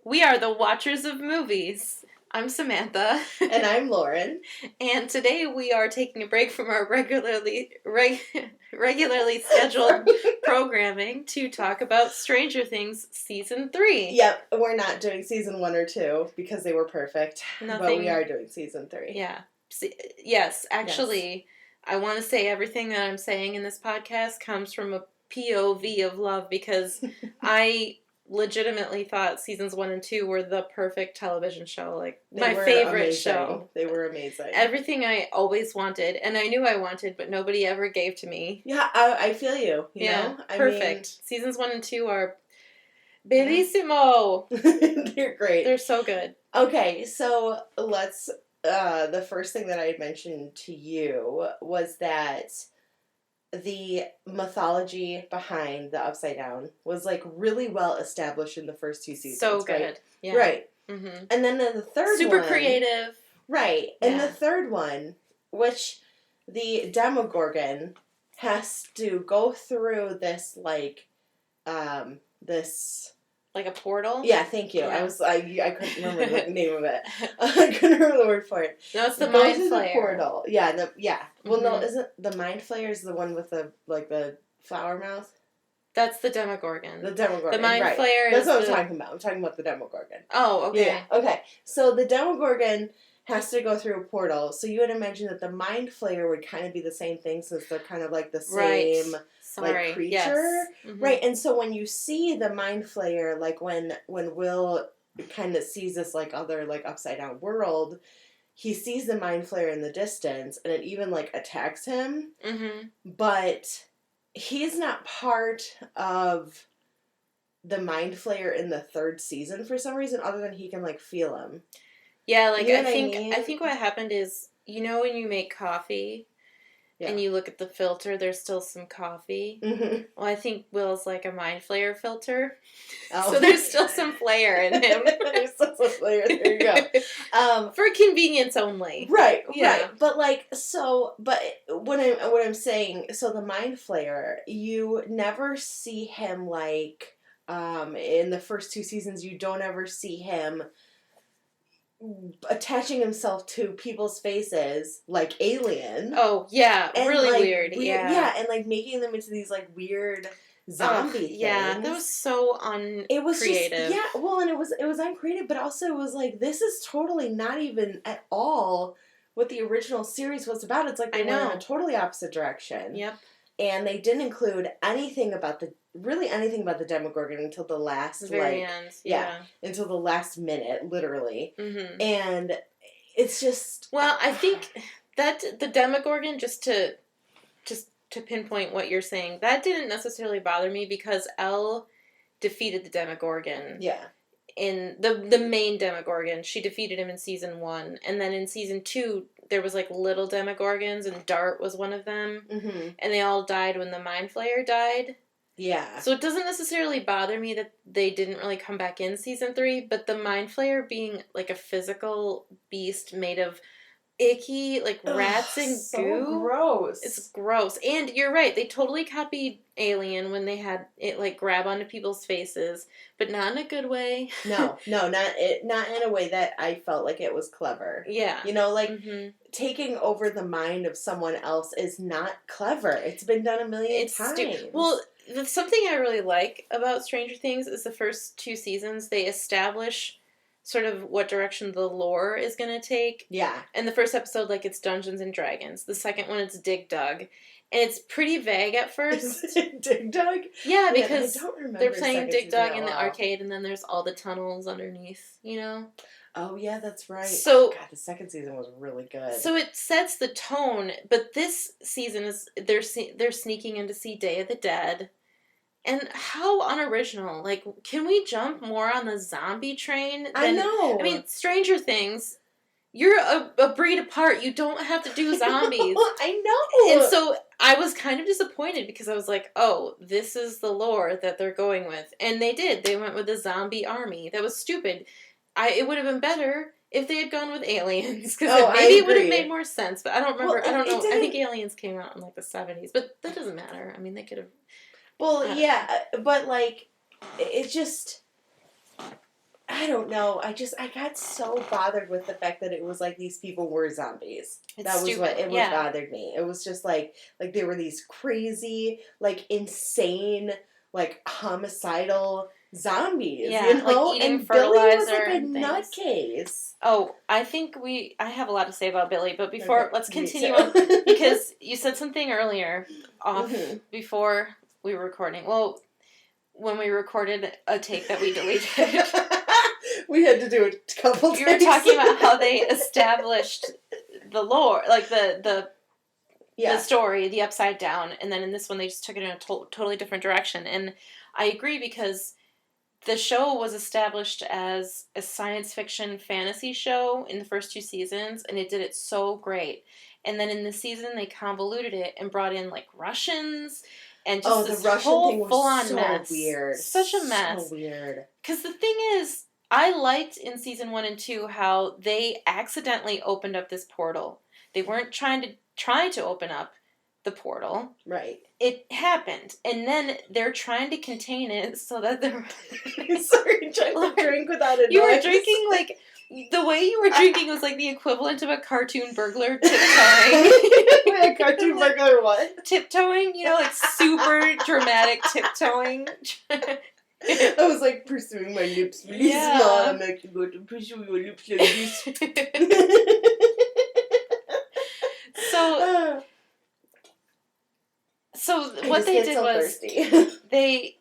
We are the Watchers of Movies. I'm Samantha. And I'm Lauren. And today we are taking a break from our regularly scheduled programming to talk about Stranger Things Season 3. Yep, we're not doing Season 1 or 2 because they were perfect. But we are doing Season 3. Yeah. Yes, actually, I want to say everything that I'm saying in this podcast comes from a POV of love because I legitimately thought seasons 1 and 2 were the perfect television show. Like, my favorite show. They were amazing. Everything I always wanted, and I knew I wanted, but nobody ever gave to me. Yeah, I feel you. You know? Perfect. Seasons 1 and 2 are bellissimo. They're great. They're so good. Okay, so let's... the first thing that I had mentioned to you was that the mythology behind the Upside Down was, like, really well established in the first 2 seasons. So good. Right? Yeah. Right. Mm-hmm. And then in the third Super one... creative. Right. And the third one, which the Demogorgon has to go through this, like, this... Like a portal? Yeah, thank you. Yeah. I couldn't remember the name of it. I couldn't remember the word for it. No, it's the Mind Flayer. The portal. Yeah, Well, no, isn't the Mind Flayer is the one with the flower mouth? That's the Demogorgon. The Demogorgon. The Mind right. Flayer That's what I'm talking about. I'm talking about the Demogorgon. Oh, okay. Yeah. Okay. So the Demogorgon has to go through a portal. So you would imagine that the Mind Flayer would kind of be the same thing since they're kind of like the same like creature. Yes. Mm-hmm. Right. And so when you see the Mind Flayer, like when Will kind of sees this like other like upside down world, he sees the Mind Flayer in the distance and it even like attacks him. Mm-hmm. But he's not part of the Mind Flayer in the third season for some reason, other than he can like feel him. Yeah, like you know I think what happened is, you know, when you make coffee and you look at the filter, there's still some coffee. Mm-hmm. Well, I think Will's like a Mind Flayer filter, oh. So there's still some flayer in him. There's still some flayer. There you go. For convenience only. Right. Yeah. Right. But like but what I'm saying, so the Mind Flayer, you never see him like in the first 2 seasons. You don't ever see him attaching himself to people's faces like Alien. Oh, yeah. And really like, weird. Yeah. Yeah, and like making them into these like weird zombie things. Yeah, that was so uncreative. It was just, and it was uncreative, but also it was like, this is totally not even at all what the original series was about. It's like they went in a totally opposite direction. Yep. And they didn't include anything about the Demogorgon until the last very end. Yeah. Until the last minute, literally. Mm-hmm. And it's just, well, I think that the Demogorgon, just to pinpoint what you're saying, that didn't necessarily bother me because Elle defeated the Demogorgon. Yeah. In the main Demogorgon, she defeated him in season 1, and then in season 2 there was like little Demogorgons, and Dart was one of them, and they all died when the Mind Flayer died. Yeah. So it doesn't necessarily bother me that they didn't really come back in season 3, but the Mind Flayer being like a physical beast made of icky, like rats and so goo. Gross. It's gross. And you're right, they totally copied Alien when they had it like grab onto people's faces, but not in a good way. No, not in a way that I felt like it was clever. Yeah. You know, like taking over the mind of someone else is not clever. It's been done a million times. Well, something I really like about Stranger Things is the first 2 seasons, they establish sort of what direction the lore is going to take. Yeah. And the first episode, like, it's Dungeons and Dragons. The second one, it's Dig Dug. And it's pretty vague at first. Dig Dug? Yeah, because they're playing second Dig Dug in season the arcade, and then there's all the tunnels underneath, you know? Oh, yeah, that's right. So, God, the second season was really good. So it sets the tone, but this season is, they're sneaking in to see Day of the Dead. And how unoriginal. Like, can we jump more on the zombie train? I know. I mean, Stranger Things, you're a breed apart. You don't have to do zombies. I know. And so I was kind of disappointed because I was like, oh, this is the lore that they're going with. And they did. They went with a zombie army. That was stupid. It would have been better if they had gone with Aliens, because maybe it would have made more sense. But I don't remember. Well, I don't know. I think Aliens came out in like the 70s, but that doesn't matter. I mean, they could have. Well, yeah, but like, it just. I don't know. I got so bothered with the fact that it was like these people were zombies. It's That was stupid. what Yeah. bothered me. It was just like they were these crazy, like insane, like homicidal zombies, Yeah, you know? like eating And Billy was fertilizer like a and things. nutcase. Oh, I think I have a lot to say about Billy, but before, Okay, let's me continue too. on, because you said something earlier off Mhm. before we were recording. Well, when we recorded a take that we deleted, We had to do it a couple times. you were talking about how they established the lore, like the story, the Upside Down, and then in this one they just took it in a totally different direction. And I agree, because the show was established as a science fiction fantasy show in the first 2 seasons, and it did it so great. And then in this season, they convoluted it and brought in like Russians and just this the Russian whole thing was full-on so mess. weird. Such a mess. So weird. Because the thing is, I liked in season 1 and 2 how they accidentally opened up this portal. They weren't trying to open up the portal. Right. It happened, and then they're trying to contain it so that they're... Sorry, trying to drink without a noise. You were drinking, like, the way you were drinking was like the equivalent of a cartoon burglar tiptoeing. Wait, a cartoon burglar what? Tiptoeing, you know, like super dramatic tiptoeing. I was like pursuing my lips really Yeah. small. I'm like, going to pursue your lips like this. So I what just they get did so was thirsty.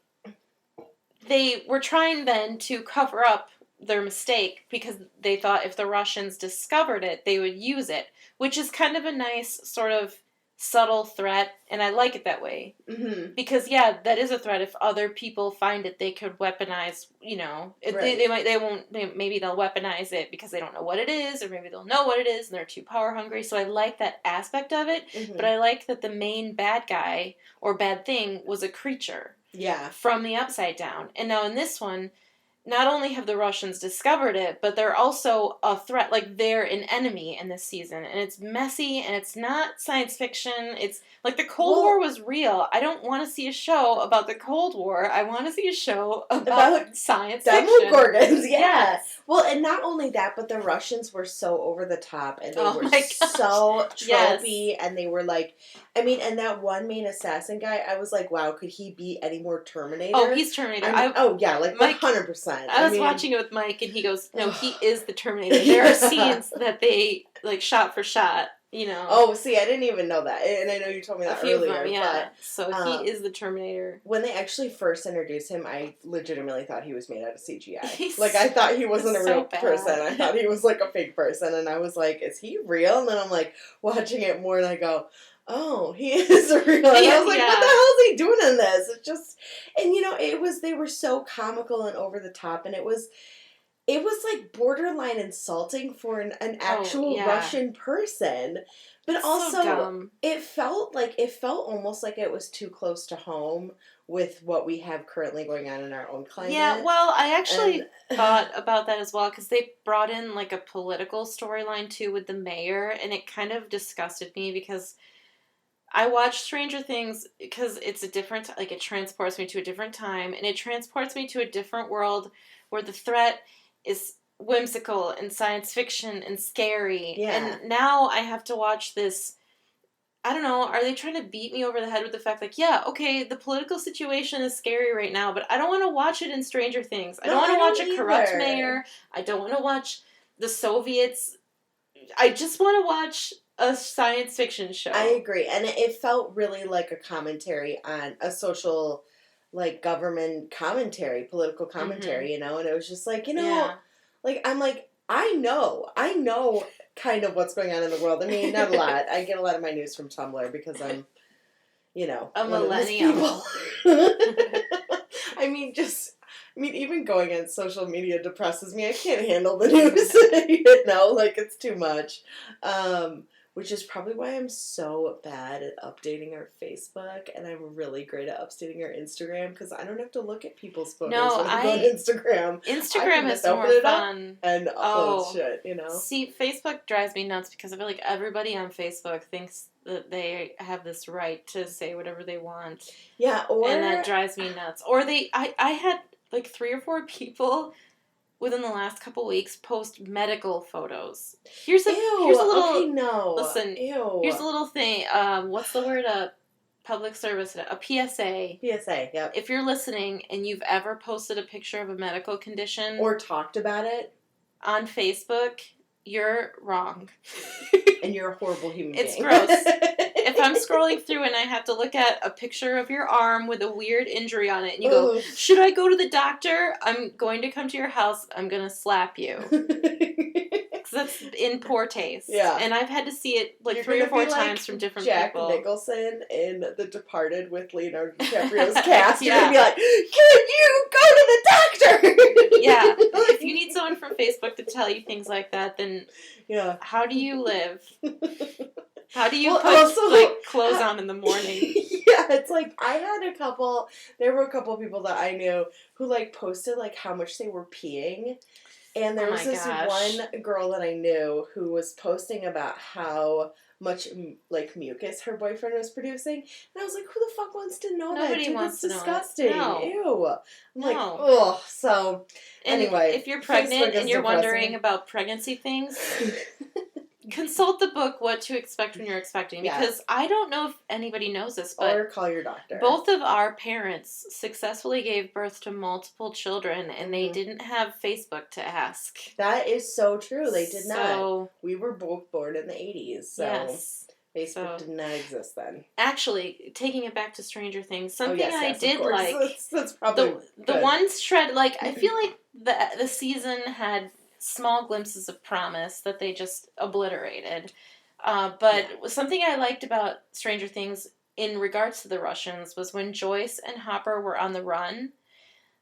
they were trying then to cover up their mistake, because they thought if the Russians discovered it, they would use it, which is kind of a nice sort of subtle threat, and I like it that way. Mm-hmm. Because yeah, that is a threat. If other people find it, they could weaponize. You know, Right. maybe they'll weaponize it because they don't know what it is, or maybe they'll know what it is and they're too power hungry. So I like that aspect of it, Mm-hmm. but I like that the main bad guy or bad thing was a creature. Yeah. From the Upside Down. And now in this one, not only have the Russians discovered it, but they're also a threat. Like, they're an enemy in this season. And it's messy, and it's not science fiction. It's like the Cold War was real. I don't want to see a show about the Cold War. I want to see a show about science fiction. Demogorgons, yeah. Yes. Well, and not only that, but the Russians were so over the top, and they were so tropey, yes. and they were like, I mean, and that one main assassin guy, I was like, wow, could he be any more Terminator? Oh, he's Terminator. Yeah, like Mike, 100%. I was watching it with Mike, and he goes, no, he is the Terminator. There are scenes that they, like, shot for shot, you know. Oh, see, I didn't even know that, and I know you told me that earlier. Of them, yeah. But, so he is the Terminator. When they actually first introduced him, I legitimately thought he was made out of CGI. He's like, I thought he wasn't a real bad. person. I thought he was like a fake person, and I was like, is he real? And then I'm like watching it more, and I go, oh, he is real. And I was like, what the hell is he doing in this? It's just, and you know, they were so comical and over the top, and it was like borderline insulting for an actual Russian person. But it's also, so dumb. it felt almost like it was too close to home with what we have currently going on in our own climate. Yeah, well, I actually thought about that as well, because they brought in like a political storyline too with the mayor, and it kind of disgusted me, because I watch Stranger Things because it's a different, like, it transports me to a different time, and it transports me to a different world where the threat is whimsical and science fiction and scary. Yeah. And now I have to watch this. I don't know, are they trying to beat me over the head with the fact, like, yeah, okay, the political situation is scary right now, but I don't want to watch it in Stranger Things. I don't want to watch a corrupt mayor. I don't want to watch the Soviets. I just want to watch a science fiction show. I agree. And it felt really like a commentary on a social, like, government commentary, political commentary, you know? And it was just like, you know, like, I'm like, I know kind of what's going on in the world. I mean, not a lot. I get a lot of my news from Tumblr because I'm, you know, a millennial. I mean, even going on social media depresses me. I can't handle the news, you know, like, it's too much. Which is probably why I'm so bad at updating our Facebook, and I'm really great at updating our Instagram, because I don't have to look at people's photos when I go on Instagram. Instagram is more fun. And upload shit, you know? See, Facebook drives me nuts, because I feel like everybody on Facebook thinks that they have this right to say whatever they want. Yeah, and that drives me nuts. Or I had like 3 or 4 people within the last couple weeks, post medical photos. Here's a Ew, little. okay, no. Listen, Ew. here's a little thing. What's the word? Public service. A PSA. PSA, yep. If you're listening and you've ever posted a picture of a medical condition or talked about it on Facebook, you're wrong. And you're a horrible human being. It's gross. If I'm scrolling through and I have to look at a picture of your arm with a weird injury on it, and you go, should I go to the doctor? I'm going to come to your house. I'm going to slap you. Because that's in poor taste. Yeah. And I've had to see it like You're 3 or 4 like times from different Jack people. Nicholson in The Departed with Leonardo DiCaprio's cast. Yeah. You're going to be like, can you go to the doctor? Yeah. If you need someone from Facebook to tell you things like that, then yeah. how do you live? How do you put also, clothes on in the morning? Yeah, it's like there were a couple of people that I knew who posted how much they were peeing. And there was this one girl that I knew who was posting about how much mucus her boyfriend was producing, and I was like, "Who the fuck wants to know that? Nobody Dude, wants that's to disgusting. know. Ew." I'm like, ugh. So and anyway, if you're pregnant and you're wondering about pregnancy things, consult the book What to Expect When You're Expecting, because I don't know if anybody knows this, but or call your doctor. Both of our parents successfully gave birth to multiple children, and they didn't have Facebook to ask. That is so true. They did not. We were both born in the 80s, so yes. Facebook did not exist then. Actually, taking it back to Stranger Things, something I did like. That's probably the one shred. I feel like the season had small glimpses of promise that they just obliterated. But something I liked about Stranger Things in regards to the Russians was when Joyce and Hopper were on the run,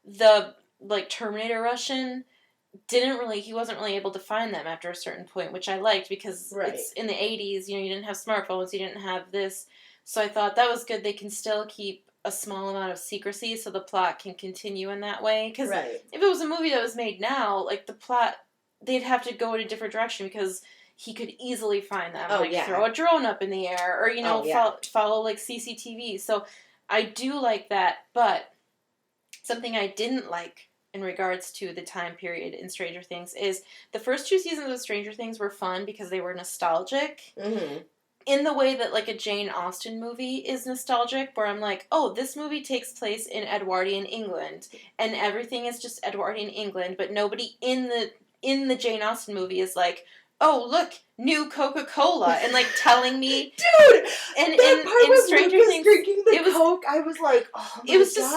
the Terminator Russian he wasn't really able to find them after a certain point, which I liked because it's in the 80s, you didn't have smartphones, you didn't have this. So I thought that was good. They can still keep a small amount of secrecy so the plot can continue in that way. Because if it was a movie that was made now, the plot, they'd have to go in a different direction because he could easily find them. Throw a drone up in the air or, follow CCTV. So I do like that, but something I didn't like in regards to the time period in Stranger Things is the first 2 seasons of Stranger Things were fun because they were nostalgic. Mm-hmm. In the way that a Jane Austen movie is nostalgic, where I'm like, oh, this movie takes place in Edwardian England, and everything is just Edwardian England, but nobody in the Jane Austen movie is like, oh, look, new Coca-Cola, and telling me, dude, and in Stranger Things, drinking the Coke, I was like, oh my God, it was just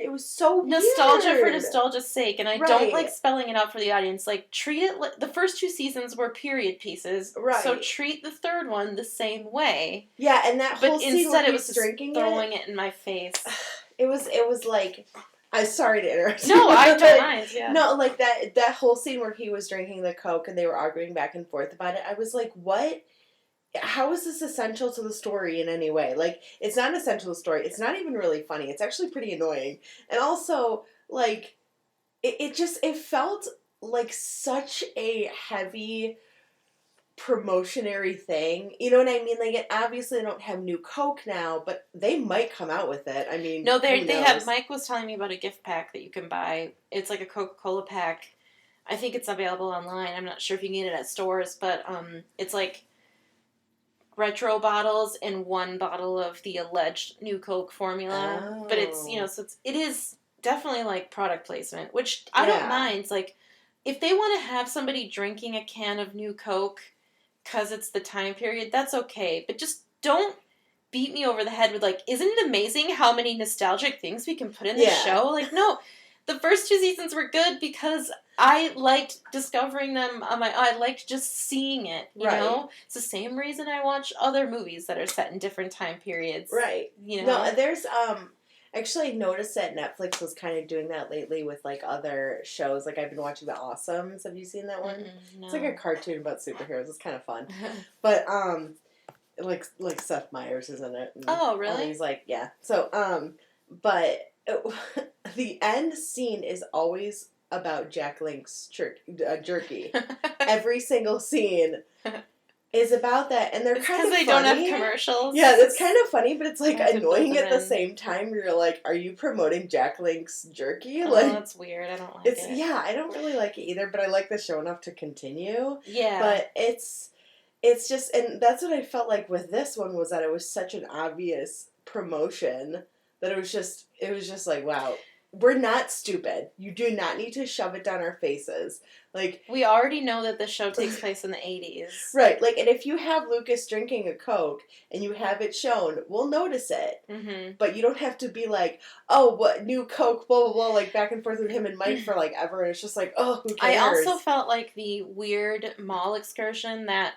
it was so nostalgia weird. For nostalgia's sake, and I don't like spelling it out for the audience. Treat it the first 2 seasons were period pieces, so treat the third one the same way. Yeah, and that whole scene instead it was drinking throwing it in my face. It was I'm sorry to interrupt. No, I don't mind. Yeah. No, that whole scene where he was drinking the Coke and they were arguing back and forth about it. I was like, what? How is this essential to the story in any way? It's not essential to the story. It's not even really funny. It's actually pretty annoying. And also, it felt like such a heavy promotionary thing. You know what I mean? Obviously they don't have new Coke now, but they might come out with it. I mean, no, they have. Mike was telling me about a gift pack that you can buy. It's like a Coca-Cola pack. I think it's available online. I'm not sure if you can get it at stores, but it's retro bottles and 1 bottle of the alleged new Coke formula. Oh. But it's it is definitely product placement, which I don't mind. If they want to have somebody drinking a can of new Coke because it's the time period, that's okay. But just don't beat me over the head with isn't it amazing how many nostalgic things we can put in this show? No, the first 2 seasons were good because I liked discovering them on my own. I liked just seeing it, you know? It's the same reason I watch other movies that are set in different time periods. Right. No, there's, actually I noticed that Netflix was kind of doing that lately with, other shows. I've been watching The Awesomes. Have you seen that one? No. It's a cartoon about superheroes. It's kind of fun. But, Seth Meyers is in it. Oh, really? He's yeah. So, but the end scene is always about Jack Link's jerky. Every single scene. is about that, and they're It's kind because of they funny. don't have commercials. Yeah, it's kind of funny, but it's like have to put annoying them at the in. same time. You're like, are you promoting Jack Link's jerky? Oh, Like, that's weird. I don't like it's it. yeah, I don't really like it either, but I like the show enough to continue. Yeah. But it's just, and that's what I felt like with this one, was that it was such an obvious promotion that it was just like, wow, we're not stupid. You do not need to shove it down our faces. Like, we already know that the show takes place in the 80s. right, like, and if you have Lucas drinking a Coke and you have it shown, we'll notice it. Mm-hmm. But you don't have to be like, oh, what, new Coke, blah, blah, blah, like, back and forth with him and Mike for, like, ever, and it's just like, oh, who cares? I also felt like the weird mall excursion that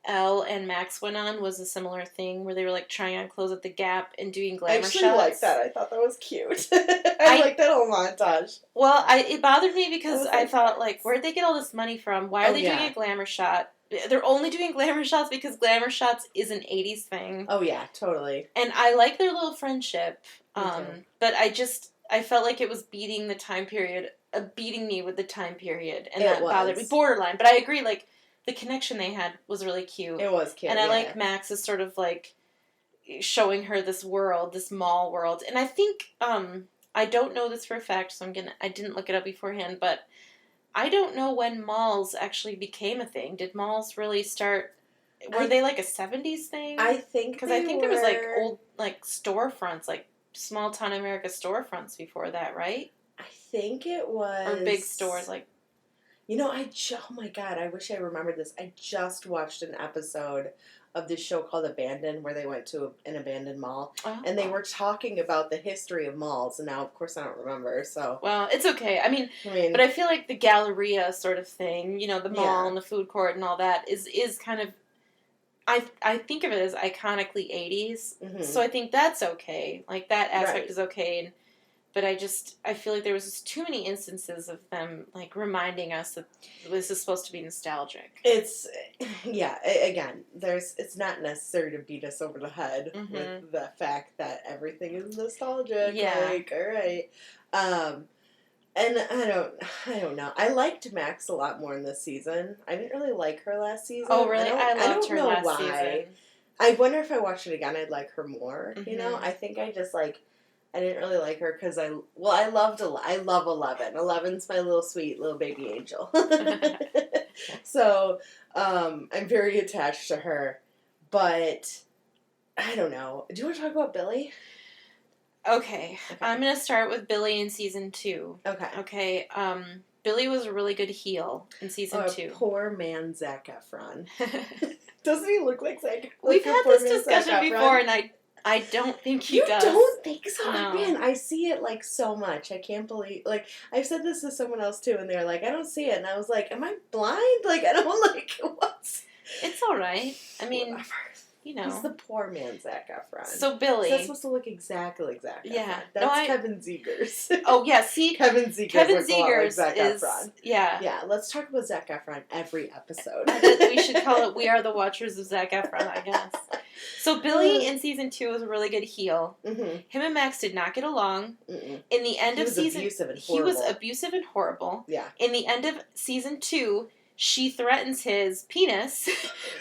Elle and Max went on was a similar thing, where they were, like, trying on clothes at the Gap and doing glamour shots. I actually liked that. I thought that was cute. I liked that whole montage. Well, it bothered me because I thought, nice. like, where'd they get all this money from? Why are they doing a glamour shot? They're only doing glamour shots because glamour shots is an 80s thing. Oh, yeah, totally. And I like their little friendship. Me too. But I felt like it was beating the time period, beating me with the time period. And that bothered me. Borderline. But I agree, like, the connection they had was really cute. It was cute, and I like Max is sort of, like, showing her this world, this mall world. And I think, I don't know this for a fact, so I didn't look it up beforehand, but I don't know when malls actually became a thing. Did malls really start, were they, like, a 70s thing? I think because I think there was, like, old, like, storefronts, like, small town America storefronts before that, right? I think it was. Or big stores, like. You know, oh my god, I wish I remembered this. I just watched an episode of this show called Abandoned, where they went to an abandoned mall, and they were talking about the history of malls, and now, of course, I don't remember, so. Well, it's okay. I mean, but I feel like the Galleria sort of thing, you know, the mall and the food court and all that is kind of, I think of it as iconically 80s, so I think that's okay. Like, that aspect is okay, but I feel like there was just too many instances of them, like, reminding us that this is supposed to be nostalgic. It's, yeah, again, it's not necessary to beat us over the head with the fact that everything is nostalgic. Yeah. Like, alright. And I don't know. I liked Max a lot more in this season. I didn't really like her last season. Oh, really? I loved her last season. I wonder if I watched it again, I'd like her more, you know? Mm-hmm. I think I just, like, I didn't really like her because I love 11. 11's my little sweet little baby angel. So, I'm very attached to her. But, I don't know. Do you want to talk about Billy? Okay. I'm going to start with Billy in season 2. Okay. Billy was a really good heel in season 2. Poor man Zac Efron. Doesn't he look like Zac Efron? We've had this discussion before, and I don't think he does. You don't think so? No. Man, I see it, like, so much. I can't believe, like, I've said this to someone else, too, and they're like, I don't see it. And I was like, am I blind? Like, I don't, like, what? It's all right. I mean, you know. He's the poor man Zac Efron. So Billy. That's supposed to look exactly like Zac Efron. Yeah. That's Kevin Zegers. Oh, yeah, see? Kevin Zegers is Zac Efron. Yeah. Yeah, let's talk about Zac Efron every episode. We should call it We Are the Watchers of Zac Efron, I guess. So Billy in season 2 was a really good heel. Mm-hmm. Him and Max did not get along. Mm-mm. In the end of season, he was abusive and horrible. Yeah. Yeah. In the end of season 2, she threatens his penis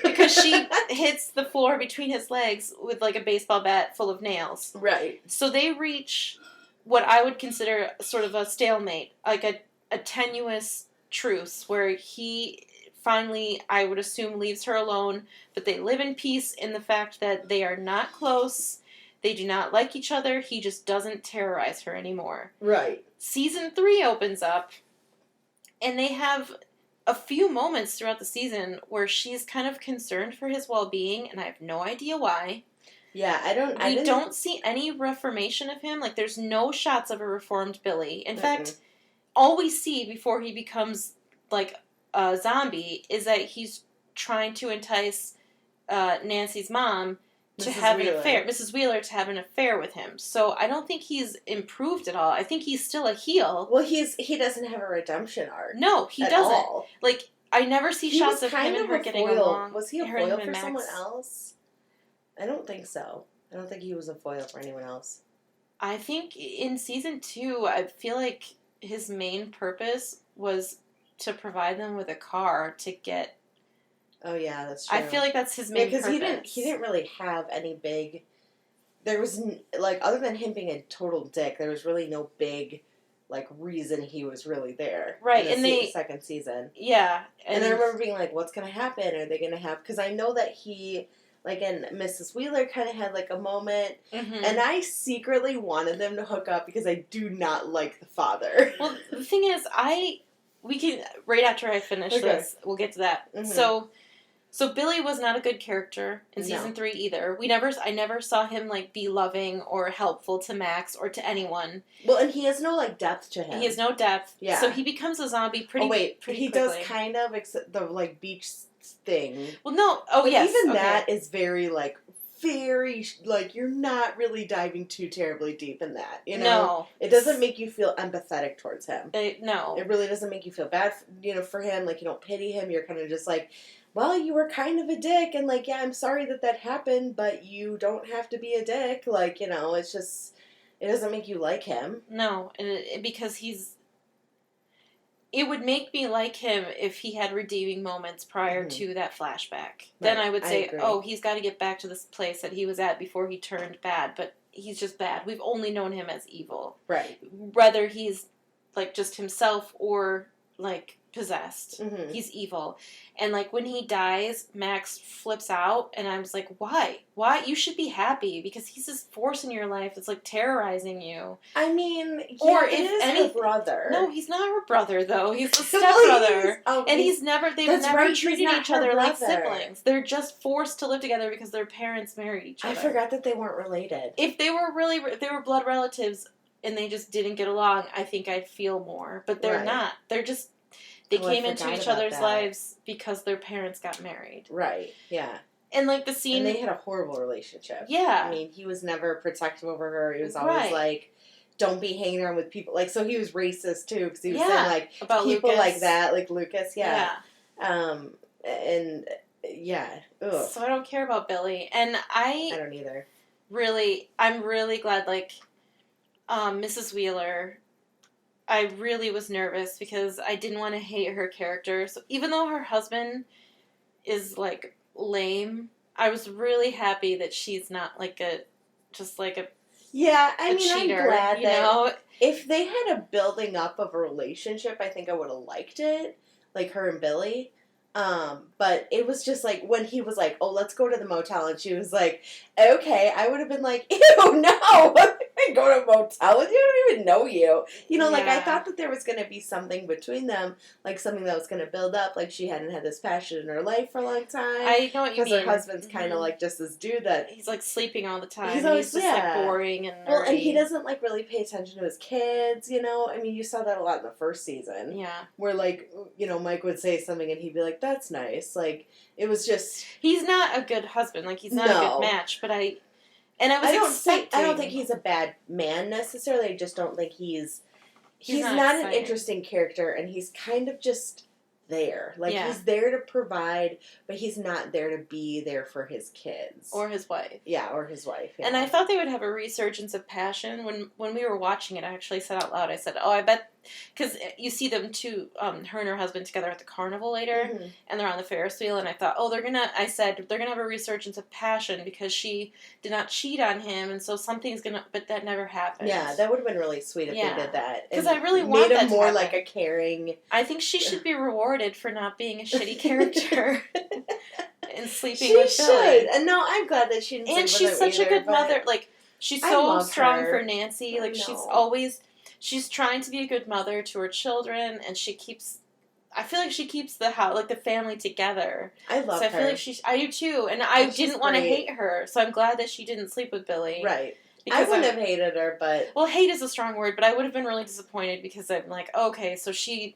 because she hits the floor between his legs with, like, a baseball bat full of nails. Right. So they reach what I would consider sort of a stalemate, like a tenuous truce, where he finally, I would assume, leaves her alone, but they live in peace in the fact that they are not close, they do not like each other, he just doesn't terrorize her anymore. Right. Season 3 opens up, and they have a few moments throughout the season where she's kind of concerned for his well-being, and I have no idea why. Yeah, We don't see any reformation of him. Like, there's no shots of a reformed Billy. In fact, all we see before he becomes, like, a zombie is that he's trying to entice Nancy's mom to have an affair, Mrs. Wheeler, to have an affair with him. So I don't think he's improved at all. I think he's still a heel. Well, he doesn't have a redemption arc. No, he doesn't. All. Like, I never see shots of him and her getting along. Was he a foil for someone else? I don't think so. I don't think he was a foil for anyone else. I think in season 2, I feel like his main purpose was to provide them with a car to get Oh yeah, that's true. I feel like that's his main because purpose. he didn't really have any big. There was like, other than him being a total dick, there was really no big like reason he was really there. Right, in and the second season. Yeah, and I remember being like, "What's gonna happen? Are they gonna have?" Because I know that he, like, and Mrs. Wheeler kind of had like a moment, and I secretly wanted them to hook up because I do not like the father. Well, the thing is, we can, right after I finish this, we'll get to that. Mhm. So Billy was not a good character in season 3 either. I never saw him like be loving or helpful to Max or to anyone. Well, and he has no like depth to him. He has no depth. Yeah. So he becomes a zombie pretty. He quickly. does kind of, except the like beach thing. Well, no. Oh, but yes. Even that is very like, you're not really diving too terribly deep in that. You know, no, it doesn't make you feel empathetic towards him. No, it really doesn't make you feel bad. For him, like, you don't pity him. You're kind of just like, well, you were kind of a dick, and like, yeah, I'm sorry that happened, but you don't have to be a dick. Like, it's just, it doesn't make you like him. No, and because it would make me like him if he had redeeming moments prior to that flashback. Right. Then I would say, he's got to get back to this place that he was at before he turned bad, but he's just bad. We've only known him as evil. Right. Whether he's, like, just himself or, like, possessed. Mm-hmm. He's evil. And, like, when he dies, Max flips out, and I was like, why? Why? You should be happy, because he's this force in your life that's, like, terrorizing you. I mean, or if her brother. No, he's not her brother, though. He's the stepbrother. They've never treated each other like siblings. They're just forced to live together because their parents married each other. I forgot that they weren't related. If they were blood relatives and they just didn't get along, I think I'd feel more. But they're not. They're just... They came into each other's lives because their parents got married. Right, yeah. And, like, the scene... And they had a horrible relationship. Yeah. I mean, he was never protective over her. He was always like, don't be hanging around with people. Like, so he was racist, too, because he was saying, like, about people Lucas. Like that, like Lucas, yeah. And, yeah. Ugh. So I don't care about Billy. And I don't either. I'm really glad, like, Mrs. Wheeler... I really was nervous because I didn't want to hate her character. So even though her husband is, like, lame, I was really happy that she's not, like, yeah, I mean, cheater, I'm glad that if they had a building up of a relationship, I think I would have liked it, like her and Billy. But it was just like, when he was like, oh, let's go to the motel, and she was like, okay, I would have been like, ew, no, go to a motel with you? I don't even know you. Like, I thought that there was going to be something between them, like something that was going to build up, like she hadn't had this passion in her life for a long time. I know what you mean. Because her husband's kind of like just this dude that... He's, like, sleeping all the time. He's just, like, boring and nerdy. Well, and he doesn't, like, really pay attention to his kids, I mean, you saw that a lot in the first season. Yeah. Where, like, Mike would say something and he'd be like, that's nice. Like, it was just... He's not a good husband. Like, he's not a good match, but I don't think he's a bad man necessarily. I just don't think he's not an interesting character, and he's kind of just there. Like, he's there to provide, but he's not there to be there for his kids. Or his wife. Yeah, or his wife. Yeah. And I thought they would have a resurgence of passion. When we were watching it, I actually said out loud, I said, oh, I bet... Because you see them two, her and her husband together at the carnival later, and they're on the Ferris wheel, and I thought, they're going to have a resurgence of passion because she did not cheat on him, and so something's going to... But that never happened. Yeah, that would have been really sweet if they did that. Because I really want that to happen. Made him more like a caring... I think she should be rewarded for not being a shitty character. And sleeping with Billy. She should. And no, I'm glad that she didn't. And she's such a good mother. Like, she's so strong for Nancy. Like, she's trying to be a good mother to her children, and I feel like she keeps the house, like, the family together. I love her. So I feel like I do too, and I didn't want to hate her, so I'm glad that she didn't sleep with Billy. Right. I wouldn't have hated her, but... Well, hate is a strong word, but I would have been really disappointed because I'm like, okay, so she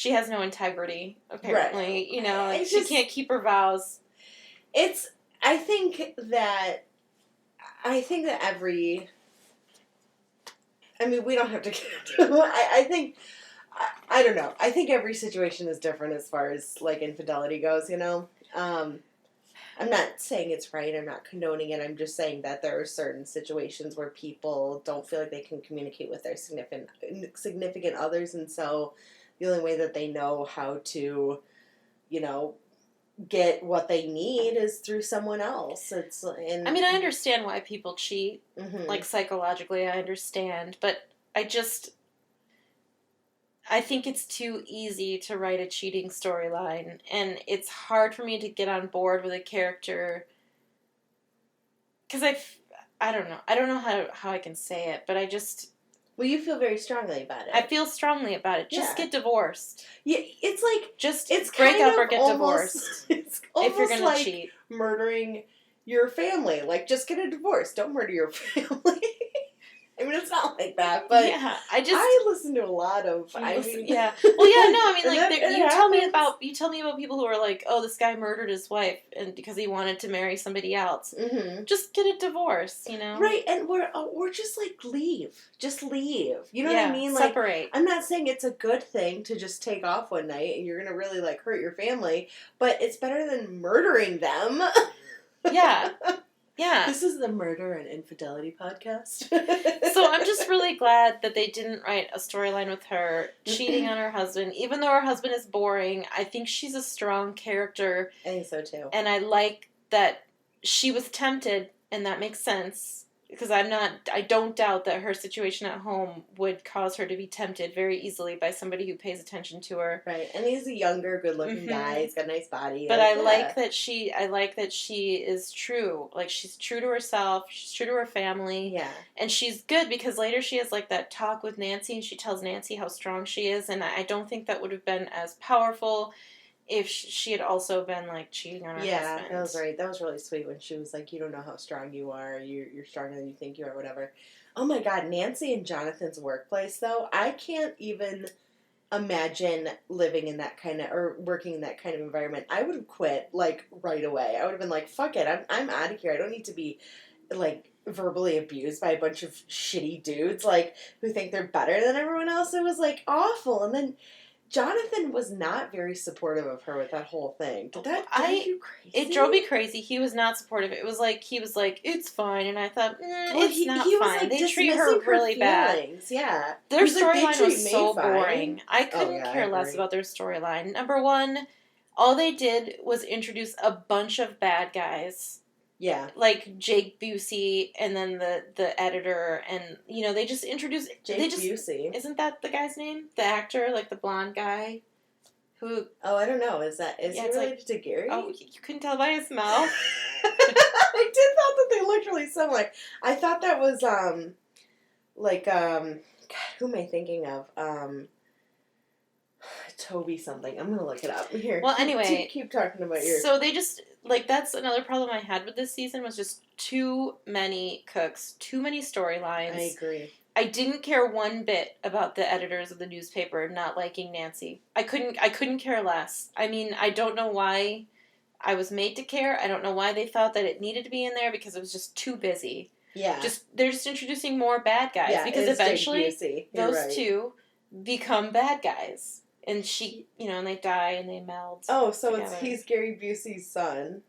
has no integrity, apparently. Right. She can't keep her vows. I think that every... I mean, we don't have to get into it. I think... I don't know. I think every situation is different as far as, like, infidelity goes, I'm not saying it's right. I'm not condoning it. I'm just saying that there are certain situations where people don't feel like they can communicate with their significant others, and so the only way that they know how to, get what they need is through someone else. I mean, I understand why people cheat. Mm-hmm. Like, psychologically, I understand. But I think it's too easy to write a cheating storyline. And it's hard for me to get on board with a character. Because I don't know. I don't know how I can say it, but I just... Well, you feel very strongly about it. I feel strongly about it. Just get divorced. Yeah, it's like... It's break up or get divorced. It's almost if you're going like to cheat. Murdering your family. Like, just get a divorce. Don't murder your family. I mean, it's not like that, but yeah, I listen to a lot of. Yeah. Well, yeah. No, I mean, like, you tell me about people who are like, oh, this guy murdered his wife and because he wanted to marry somebody else. Mm-hmm. Just get a divorce, you know. Right, and we're just like leave, just leave. You know what I mean? Like, separate. I'm not saying it's a good thing to just take off one night and you're gonna really like hurt your family, but it's better than murdering them. Yeah. Yeah. This is the Murder and Infidelity podcast. So I'm just really glad that they didn't write a storyline with her cheating on her husband. Even though her husband is boring, I think she's a strong character. I think so too. And I like that she was tempted, and that makes sense. Because I don't doubt that her situation at home would cause her to be tempted very easily by somebody who pays attention to her. Right, and he's a younger, good-looking guy. He's got a nice body. But I like that she is true. Like, she's true to herself. She's true to her family. Yeah. And she's good because later she has, like, that talk with Nancy, and she tells Nancy how strong she is. And I don't think that would have been as powerful if she had also been, like, cheating on her husband. Yeah, that was right. That was really sweet when she was like, you don't know how strong you are. You're stronger than you think you are, whatever. Oh, my God. Nancy and Jonathan's workplace, though, I can't even imagine living in that kind of, or working in that kind of environment. I would have quit, like, right away. I would have been like, fuck it. I'm out of here. I don't need to be, like, verbally abused by a bunch of shitty dudes, like, who think they're better than everyone else. It was, like, awful. And then Jonathan was not very supportive of her with that whole thing. Did that drive you crazy? It drove me crazy. He was not supportive. It was like, he was like, it's fine. And I thought, it's not fine. Like, they treat her really bad. Yeah. Their storyline was so fine. boring. I couldn't care less about their storyline. Number one, all they did was introduce a bunch of bad guys. Yeah. Like Jake Busey and then the editor, and, you know, they just introduced... Busey. Isn't that the guy's name? The actor, like the blonde guy? Who... Oh, I don't know. Is he related to Gary? Oh, you couldn't tell by his mouth? I did thought that they looked really similar. I thought that was, God, who am I thinking of? Toby something. I'm gonna look it up. Here. Well, anyway. Keep talking about yours. So they just, like, that's another problem I had with this season, was just too many cooks, too many storylines. I agree. I didn't care one bit about the editors of the newspaper not liking Nancy. I couldn't care less. I mean, I don't know why I was made to care. I don't know why they thought that it needed to be in there, because it was just too busy. Yeah. They're just introducing more bad guys, because eventually those two become bad guys. And she, you know, and they die and they meld. Oh, so together. he's Gary Busey's son.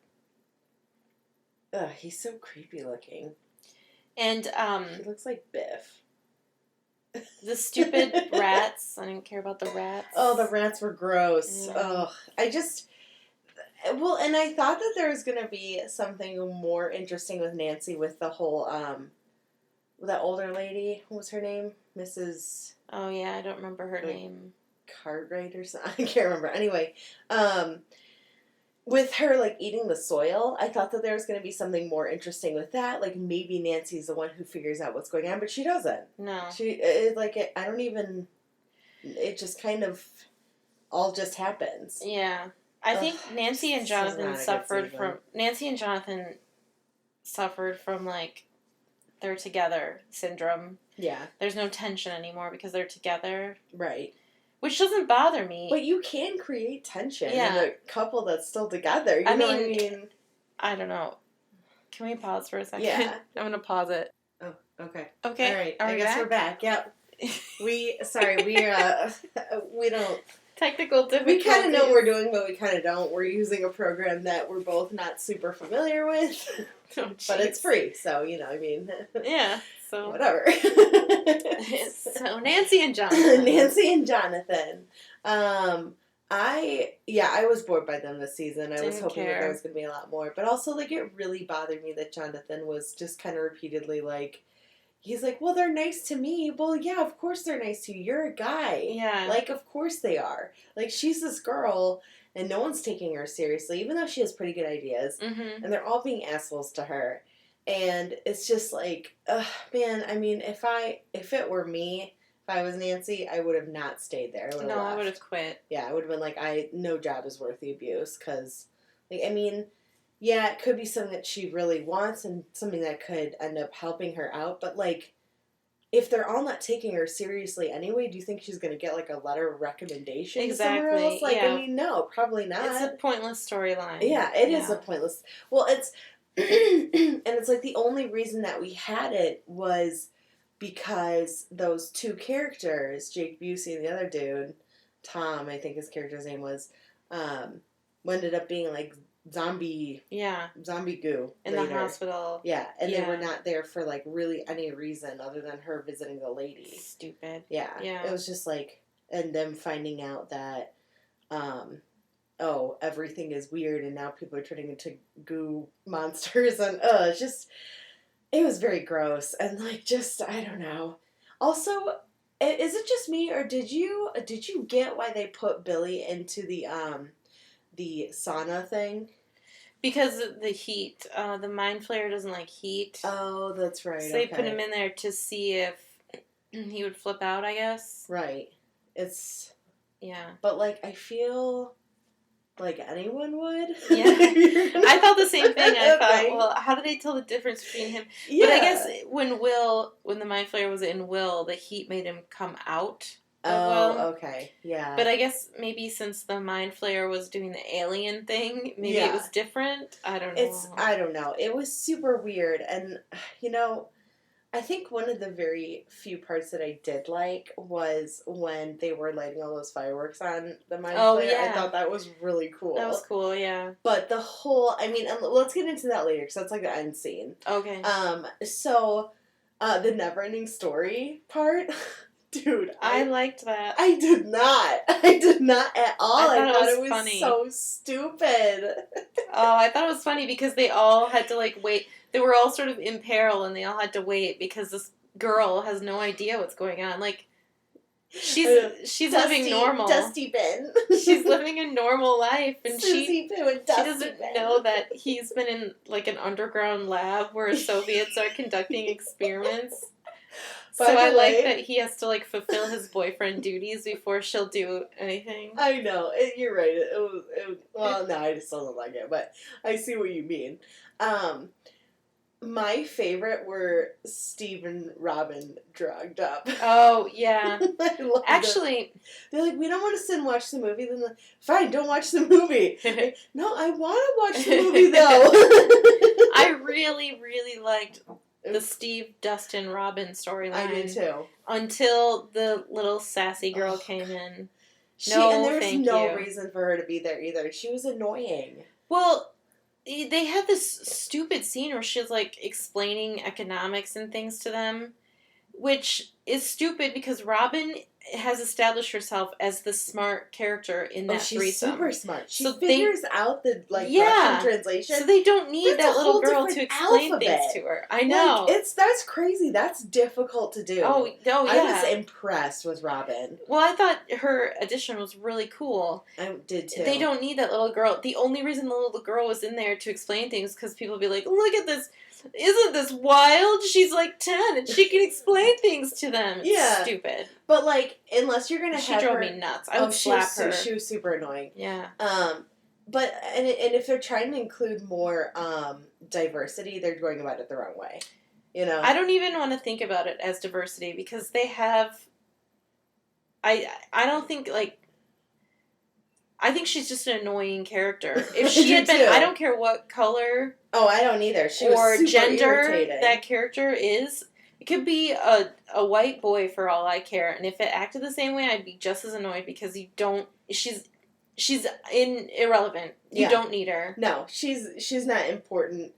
Ugh, he's so creepy looking. And he looks like Biff. The stupid rats. I didn't care about the rats. Oh, the rats were gross. Yeah. Ugh. And I thought that there was going to be something more interesting with Nancy, with the whole, that older lady. What was her name? Mrs. Oh, yeah, I don't remember her name. Cartwright or something. I can't remember. Anyway, with her, like, eating the soil, I thought that there was going to be something more interesting with that. Like, maybe Nancy's the one who figures out what's going on, but she doesn't. No. I don't even, it just kind of all just happens. Yeah. I think Nancy and Jonathan suffered from, like, they're together syndrome. Yeah. There's no tension anymore because they're together. Right. Which doesn't bother me. But you can create tension in a couple that's still together. You know what I mean? I don't know. Can we pause for a second? Yeah. I'm going to pause it. Oh, okay. Okay. All right. I guess we're back. Yep. We don't... Technical difficulties. We kind of know what we're doing, but we kind of don't. We're using a program that we're both not super familiar with. Oh, but it's free, so, you know, I mean... Yeah, so... Whatever. So, Nancy and Jonathan. I was bored by them this season. I was Didn't hoping that there care. was going to be a lot more. But also, like, it really bothered me that Jonathan was just kind of repeatedly like, he's like, well, they're nice to me. Well, yeah, of course they're nice to you. You're a guy. Yeah. Like, of course they are. Like, she's this girl, and no one's taking her seriously, even though she has pretty good ideas. Mm-hmm. And they're all being assholes to her. And it's just like, ugh, man, I mean, if it were me, if I was Nancy, I would have not stayed there. I would have quit. Yeah, I would have been like, no job is worth the abuse, because, like, I mean, yeah, it could be something that she really wants and something that could end up helping her out, but, like, if they're all not taking her seriously anyway, do you think she's going to get, like, a letter of recommendation somewhere else? Like, yeah. I mean, no, probably not. It's a pointless storyline. Yeah, it is a pointless... Well, it's... and it's like the only reason that we had it was because those two characters, Jake Busey and the other dude, Tom, I think his character's name was, ended up being like zombie goo in later. the hospital. Yeah, and they were not there for like really any reason other than her visiting the lady. Stupid. Yeah. It was just like, and them finding out that, everything is weird and now people are turning into goo monsters and it's just, it was very gross and like just, I don't know. Also, is it just me or did you get why they put Billy into the sauna thing? Because of the heat. The Mind Flayer doesn't like heat. Oh, that's right. So they put him in there to see if he would flip out, I guess. Right. It's... Yeah. But, like, I feel like anyone would. Yeah. I felt the same thing. I thought, well, how do they tell the difference between him? Yeah. But I guess when the Mind Flayer was in Will, the heat made him come out. Oh, okay. Yeah. But I guess maybe since the Mind Flayer was doing the alien thing, maybe it was different. I don't know. I don't know. It was super weird. And, I think one of the very few parts that I did like was when they were lighting all those fireworks on the Mind Flayer. Yeah. I thought that was really cool. That was cool, yeah. But the whole, and let's get into that later, because that's like the end scene. Okay. So, the Neverending Story part... Dude, I liked that. I did not at all. I thought it was funny. So stupid. Oh, I thought it was funny because they all had to, like, wait. They were all sort of in peril, and they all had to wait because this girl has no idea what's going on. Like, she's living normal. Dusty Ben. She's living a normal life, and she doesn't Ben. know that he's been in, like, an underground lab where Soviets are conducting experiments. So I like that he has to, like, fulfill his boyfriend duties before she'll do anything. I know. You're right. Well, no, I just still don't like it, but I see what you mean. My favorite were Steve and Robin drugged up. Oh, yeah. I love Actually... them. They're like, we don't want to sit and watch the movie. Then like, fine, don't watch the movie. Like, no, I want to watch the movie, though. I really, really liked... the Steve, Dustin, Robin storyline. I did too. Until the little sassy girl came in. And there was no reason for her to be there either. She was annoying. Well, they had this stupid scene where she's, like, explaining economics and things to them, which is stupid because Robin has established herself as the smart character in that threesome. She's super smart. She figures out the Russian translation. So they don't need that little girl to explain things to her. I know. Like, that's crazy. That's difficult to do. Oh yeah. I was impressed with Robin. Well, I thought her addition was really cool. I did too. They don't need that little girl. The only reason the little girl was in there to explain things because people would be like, look at this. Isn't this wild? She's like 10 and she can explain things to them. It's stupid. But like, unless you're gonna have her... She drove me nuts. I would slap her. She was super annoying. Yeah. But, and if they're trying to include more diversity, they're going about it the wrong way. You know? I don't even want to think about it as diversity because they have... I don't think, like... I think she's just an annoying character. If she had been... I don't care what color... Oh, I don't either. She or was super gender irritating. That character is. It could be a white boy for all I care, and if it acted the same way, I'd be just as annoyed because you don't. She's irrelevant. You don't need her. No, she's not important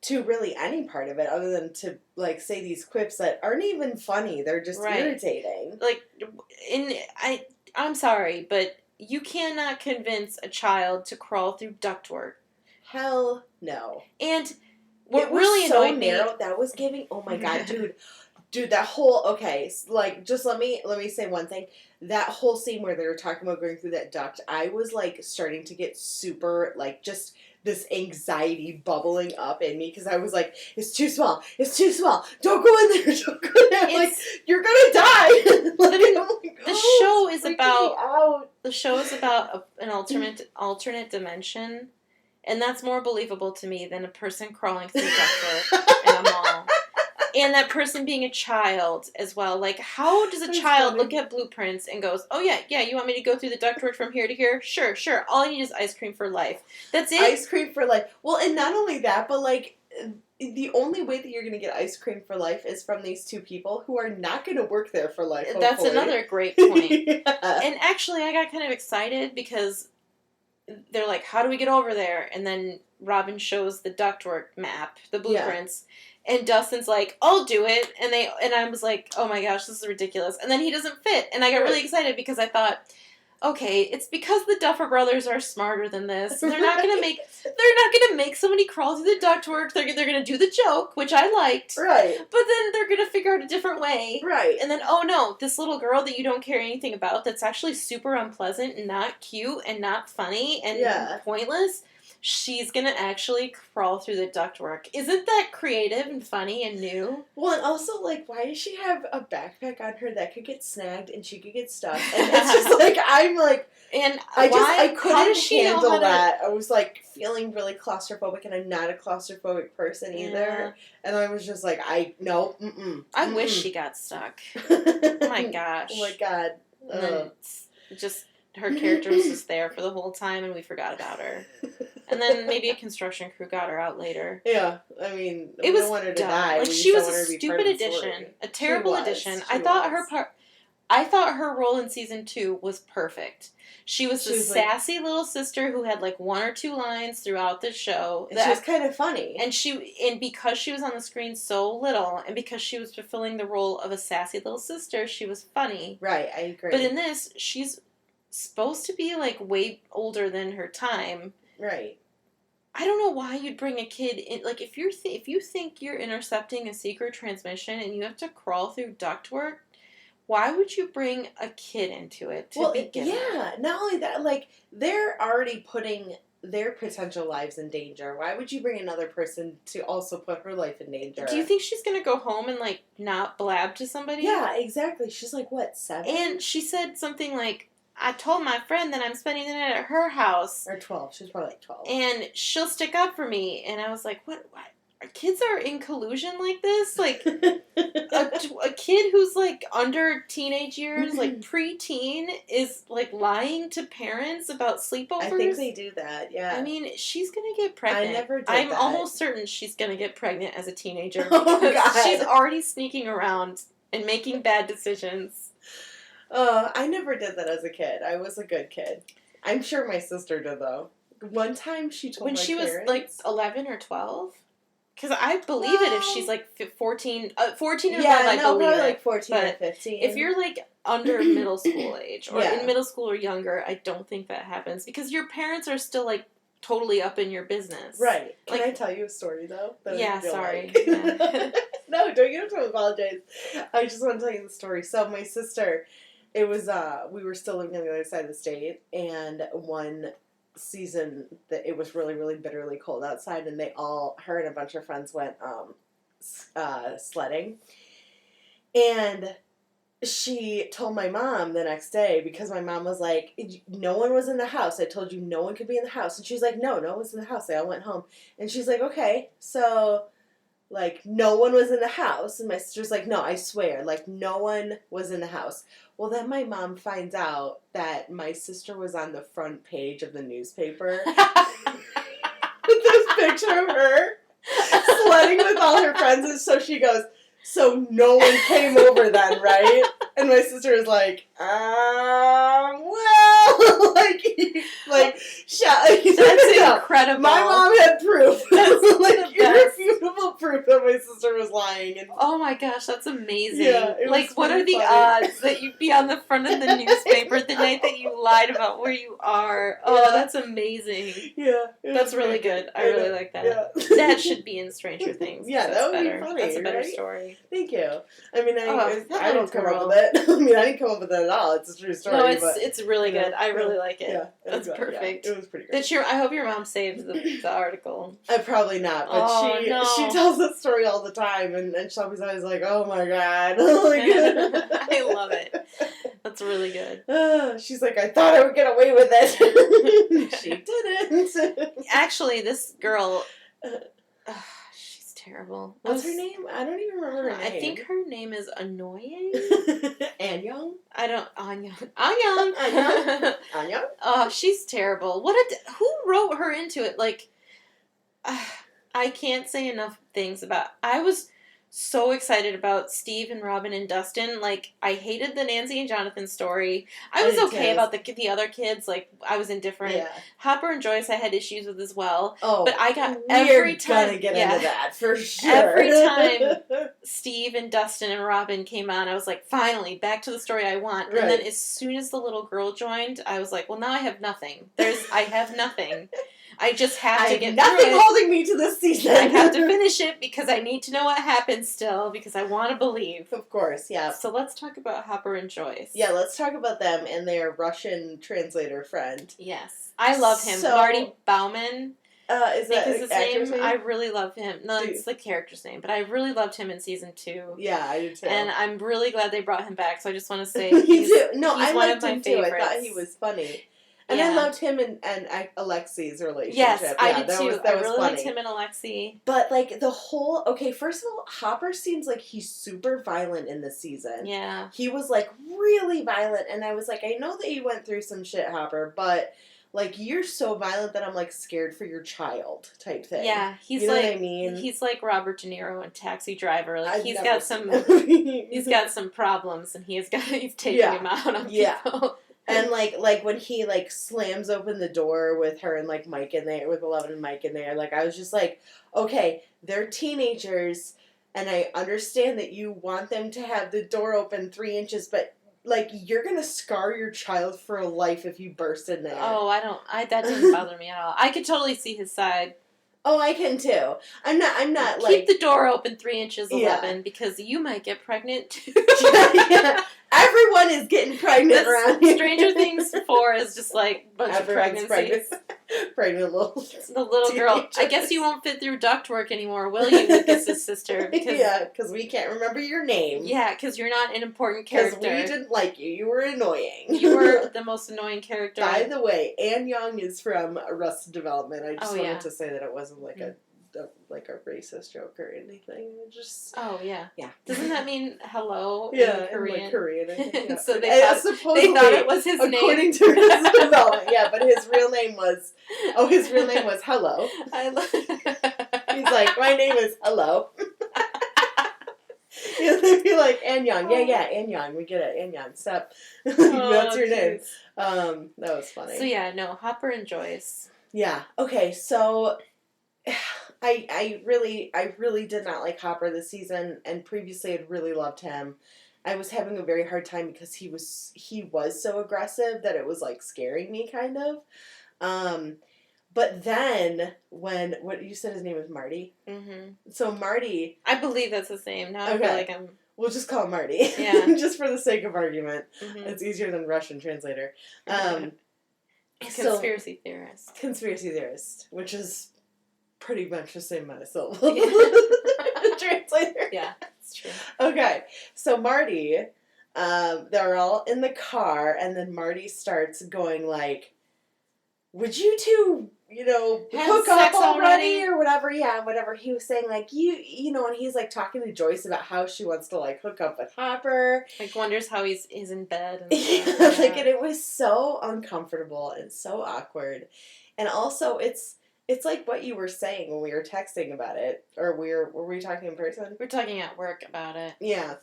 to really any part of it, other than to like say these quips that aren't even funny. They're just irritating. Like, I'm sorry, but you cannot convince a child to crawl through ductwork. Hell no. And what it was really so annoyed narrow. me... That was giving... Oh my god, dude, that whole... Okay, like, just let me say one thing. That whole scene where they were talking about going through that duct, I was, like, starting to get super, like, just this anxiety bubbling up in me, because I was like, it's too small, don't go in there, don't go in there, like, you're gonna die. The show is about an alternate dimension, and that's more believable to me than a person crawling through ductwork in a mall. And that person being a child as well. Like, how does a child look at blueprints and goes, oh, yeah, you want me to go through the ductwork from here to here? Sure. All I need is ice cream for life. That's it? Ice cream for life. Well, and not only that, but, like, the only way that you're going to get ice cream for life is from these two people who are not going to work there for life, hopefully. That's another great point. Yeah. And actually, I got kind of excited because they're like, how do we get over there? And then Robin shows the ductwork map, the blueprints. Yeah. And Dustin's like, I'll do it. And I was like, oh my gosh, this is ridiculous. And then he doesn't fit. And I got really excited because I thought, okay, it's because the Duffer Brothers are smarter than this. They're not gonna make somebody crawl through the ductwork. They're gonna do the joke, which I liked. Right. But then they're gonna figure out a different way. Right. And then, oh no, this little girl that you don't care anything about, that's actually super unpleasant and not cute and not funny and pointless, she's gonna actually crawl through the ductwork. Isn't that creative and funny and new? Well, and also, like, why does she have a backpack on her that could get snagged and she could get stuck? And it's just like, I'm like, and I couldn't handle that. I was like feeling really claustrophobic, and I'm not a claustrophobic person either. Yeah. And I was just like, I wish she got stuck. Oh my gosh. Oh my god. And then just her character was just there for the whole time, and we forgot about her. And then maybe a construction crew got her out later. Yeah, I mean, it was want her to dumb. die. Like, she was a stupid addition, a terrible addition. I thought her role in season 2 was perfect. She was the sassy little sister who had like one or two lines throughout the show. She was kind of funny, and because she was on the screen so little, and because she was fulfilling the role of a sassy little sister, she was funny. Right, I agree. But in this, she's supposed to be like way older than her time. Right. I don't know why you'd bring a kid in. Like, if you think you're intercepting a secret transmission and you have to crawl through ductwork, why would you bring a kid into it to begin with? Not only that, like, they're already putting their potential lives in danger. Why would you bring another person to also put her life in danger? Do you think she's going to go home and, like, not blab to somebody? Yeah, exactly. She's like, what, 7? And she said something like, I told my friend that I'm spending the night at her house. Or 12. She's probably like 12. And she'll stick up for me. And I was like, what? Our kids are in collusion like this? Like, a kid who's, like, under teenage years, like, preteen, is, like, lying to parents about sleepovers? I think they do that, yeah. I mean, she's gonna get pregnant. I never did I'm almost certain she's gonna get pregnant as a teenager. Oh, because she's already sneaking around and making bad decisions. I never did that as a kid. I was a good kid. I'm sure my sister did, though. One time she told when my she parents... was, like, 11 or 12? Because I believe it if she's, like, 14 or 5, I believe probably, it. like, 14 but or 15. If you're, like, under middle school age, or in middle school or younger, I don't think that happens. Because your parents are still, like, totally up in your business. Right. Can like, I tell you a story, though? Sorry. Like? Yeah. No, don't you have to apologize. I just want to tell you the story. So, my sister... It was, we were still living on the other side of the state, and one season that it was really, really bitterly cold outside, and her and a bunch of friends went, sledding. And she told my mom the next day, because my mom was like, no one was in the house. I told you no one could be in the house. And she's like, no one was in the house. They all went home. And she's like, okay, so... Like, no one was in the house. And my sister's like, no, I swear. Like, no one was in the house. Well, then my mom finds out that my sister was on the front page of the newspaper. With this picture of her sledding with all her friends. And so she goes, so no one came over then, right? And my sister is like, well, that's incredible. My mom had proof. That's like irrefutable proof that my sister was lying. And oh my gosh, that's amazing. Yeah, like, what are the odds that you'd be on the front of the newspaper the night that you lied about where you are. Oh, Yeah. that's amazing. Yeah. That's really good. I really like that. Yeah. That should be in Stranger Things. Yeah, That's that would better. be funny. That's a better right? story. Thank you. I mean, Oh, I don't come up girl. with it. I mean, I didn't come up with it at all. It's a true story. No, but, it's really you know, good. I really like it. Yeah, That's perfect. Yeah, it was pretty good. I hope your mom saved the article. Probably not, but Oh, she no. tells that story all the time, and Shelby's always like, "Oh my god!" I love it. That's really good. She's like, "I thought I would get away with it." She didn't. Actually, this girl, she's terrible. What's her name? I don't even remember her name. I think her name is Annoying. Ann Young. I don't. Anyang. Ann Young. Oh, she's terrible. Who wrote her into it? Like, I can't say enough things about. I was so excited about Steve and Robin and Dustin. Like, I hated the Nancy and Jonathan story. I was okay about the other kids. Like, I was indifferent. Yeah. Hopper and Joyce I had issues with as well. Oh, but I got we're every time. gonna get into that for sure. Every time Steve and Dustin and Robin came on, I was like, finally, back to the story I want. Right. And then as soon as the little girl joined, I was like, well, now I have nothing. I have nothing. I just have to get nothing through it. holding me to this season. I have to finish it because I need to know what happens still because I want to believe. Of course, yeah. So let's talk about Hopper and Joyce. Yeah, let's talk about them and their Russian translator friend. Yes. I love him. So, Marty Bauman. Is that his actor's name? I really love him. No, Dude. it's the character's name, but I really loved him in season 2. Yeah, I do too. And I'm really glad they brought him back. So I just want to say Me he's, too. No, he's I one liked of my him too. favorites. I thought he was funny. And Yeah. I loved him and Alexi's relationship. Yes, yeah, I did that too. Was, that I was really funny. liked him and Alexi. But like the whole first of all, Hopper seems like he's super violent in this season. Yeah. He was like really violent, and I was like, I know that you went through some shit, Hopper, but like you're so violent that I'm like scared for your child type thing. Yeah, he's you know like what I mean? he's like Robert De Niro in Taxi Driver. Like I've he's never got seen some that. he's got some problems and he's taking Yeah. him out on Yeah. people. And like when he like slams open the door with her and like Mike in there, with 11 and Mike in there, like I was just like, okay, they're teenagers, and I understand that you want them to have the door open 3 inches, but like you're gonna scar your child for a life if you burst in there. Oh, that didn't bother me at all. I could totally see his side. Oh, I can too. I'm not Keep like the door open 3 inches, Yeah. 11, because you might get pregnant too. yeah. Everyone is getting pregnant around here. Stranger Things 4 is just like a bunch Everyone's of pregnancies. pregnant little. The little girl. I teenagers. guess you won't fit through ductwork anymore, will you, Lucas's sister? Because, Yeah, because we can't remember your name. yeah, because you're not an important Because character. we didn't like you. You were annoying. You were the most annoying character. By the way, Ann Young is from Arrested Development. I just Oh, wanted yeah. to say that it wasn't like a racist joke or anything. It just Oh, yeah. yeah. Doesn't that mean hello Yeah, in Korean? like Korean. I think, yeah. So they And thought, supposedly, they thought it was his name. according to Arrested Development. Yeah, but his real name was Hello. He's like, my name is Hello. They'd be like, Ann Young. Yeah, Ann Young. We get it. Ann Young. Stop. That's your name. jeez. That was funny. So yeah, no, Hopper and Joyce. Yeah. Okay. So, I really did not like Hopper this season, and previously I'd really loved him. I was having a very hard time because he was so aggressive that it was like scaring me kind of. But then when what you said his name was Marty. Mm-hmm. So Marty, I believe that's his name. Now I Okay. feel like I'm. we'll just call him Marty. Yeah. Just for the sake of argument, Mhm. it's easier than Russian translator. Conspiracy theorist. Conspiracy theorist, which is pretty much the same amount of syllables. Translator. Yeah, it's true. Okay, so Marty, they're all in the car, and then Marty starts going like, would you two, Have hook sex up already already? or whatever? Yeah, whatever. He was saying like, and he's like talking to Joyce about how she wants to like hook up with Hopper. Like wonders how he's in bed. And Yeah, stuff. like, and it was so uncomfortable and so awkward. And also, it's like what you were saying when we were texting about it, or were we talking in person? We're talking at work about it. Yeah.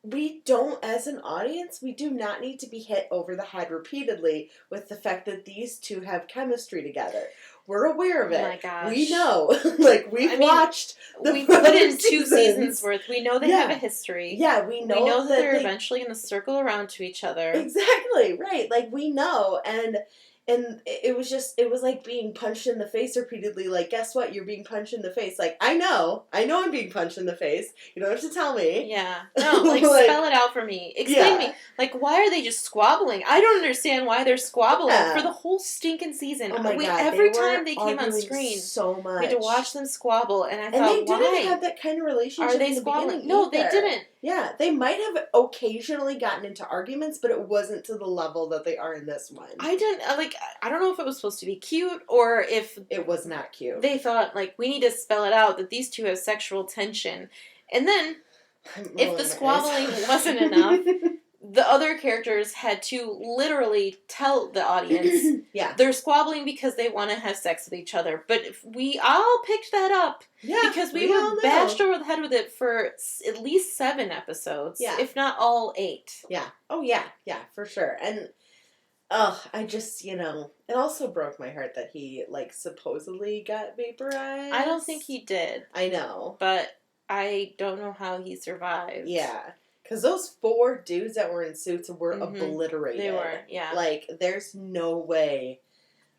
We don't, as an audience, we do not need to be hit over the head repeatedly with the fact that these two have chemistry together. We're aware of it. Oh my gosh. We know. Like, we've watched we put in 2 seasons worth. We know they have a history. Yeah, we know, that they're eventually going to circle around to each other. Exactly, right. Like, we know, and it was like being punched in the face repeatedly. Like, guess what? You're being punched in the face. Like, I know I'm being punched in the face. You don't have to tell me. Yeah. No, like, spell it out for me. Explain me. Like, why are they just squabbling? I don't understand why they're squabbling for the whole stinking season. Oh my God. Every time they came on screen, so much. we had to watch them squabble, and I thought, why? And they didn't have that kind of relationship. Are they squabbling? No, they didn't. Yeah, they might have occasionally gotten into arguments, but it wasn't to the level that they are in this one. I don't know if it was supposed to be cute or if it was not cute. They thought, like, we need to spell it out that these two have sexual tension. And then, if the squabbling wasn't enough, the other characters had to literally tell the audience they're squabbling because they want to have sex with each other. But if we all picked that up because we were bashed over the head with it for at least 7 episodes, if not all 8. Yeah. Oh, yeah. Yeah, for sure. And, I just, it also broke my heart that he, like, supposedly got vaporized. I don't think he did. I know. But I don't know how he survived. Yeah. Because those 4 dudes that were in suits were obliterated. They were, yeah. Like, there's no way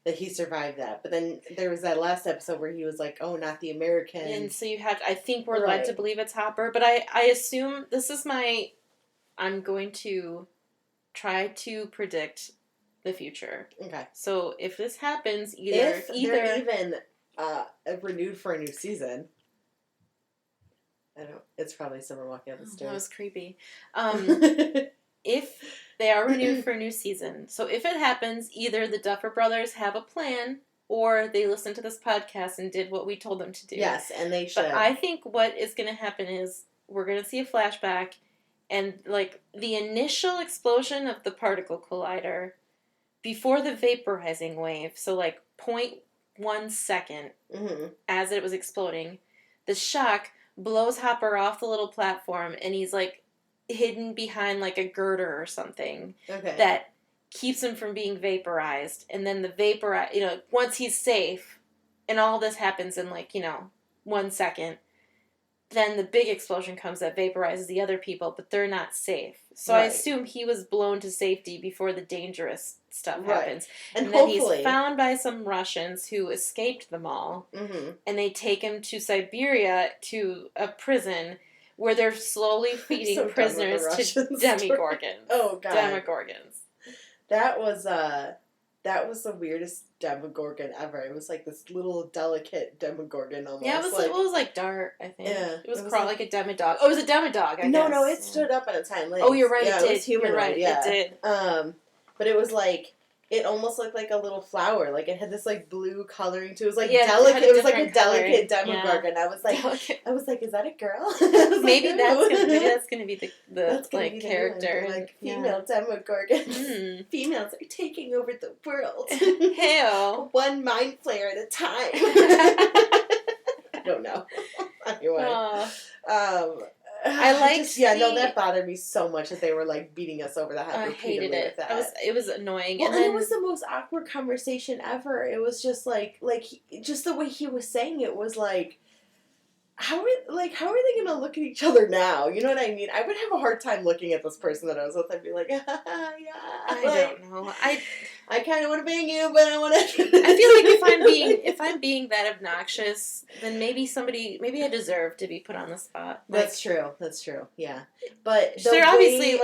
that he survived that. But then there was that last episode where he was like, oh, not the American. And so I think we're led to believe it's Hopper. But I assume this is I'm going to try to predict the future. Okay. So if this happens, if they're even renewed for a new season... I don't. It's probably someone walking up the stairs. That was creepy. If they are renewed for a new season, so if it happens, either the Duffer Brothers have a plan, or they listened to this podcast and did what we told them to do. Yes, and they should. But I think what is going to happen is we're going to see a flashback, and like the initial explosion of the particle collider before the vaporizing wave. So like 0.1 second as it was exploding, the shock blows Hopper off the little platform, and he's, like, hidden behind, like, a girder or something that keeps him from being vaporized. And then once he's safe, and all this happens in, like, 1 second, then the big explosion comes that vaporizes the other people, but they're not safe. So I assume he was blown to safety before the dangerous stuff happens. And then he's found by some Russians who escaped them all, and they take him to Siberia to a prison where they're slowly feeding prisoners to Demogorgons. Oh, God. Demogorgons. That was the weirdest Demogorgon ever. It was like this little delicate Demogorgon almost. Yeah, it was like dark, I think. Yeah. It was like a Demodog. Oh, it was a Demodog, I guess. No, it stood up on its hind legs. Oh, you're right, yeah, it did. It was humanoid, you're right, it did. But it was like, it almost looked like a little flower. Like, it had this, like, blue coloring to it. It was, like, delicate. It was, like, a delicate Demogorgon. Yeah. I was like, is that a girl? Maybe that's going to be the like, character. Like, female Demogorgon. Females are taking over the world. Hell. One mind flare at a time. I don't know. Anyway. That bothered me so much that they were like beating us over the head repeatedly. I hated it. With that. It was annoying. Well, and it was the most awkward conversation ever. It was just just the way he was saying it was like, how are they gonna look at each other now? You know what I mean? I would have a hard time looking at this person that I was with. I'd be like, yeah. I don't know. I kind of want to bang you, but I want to. I feel like if I'm being that obnoxious, then maybe I deserve to be put on the spot. Like, That's true. Yeah, but they're obviously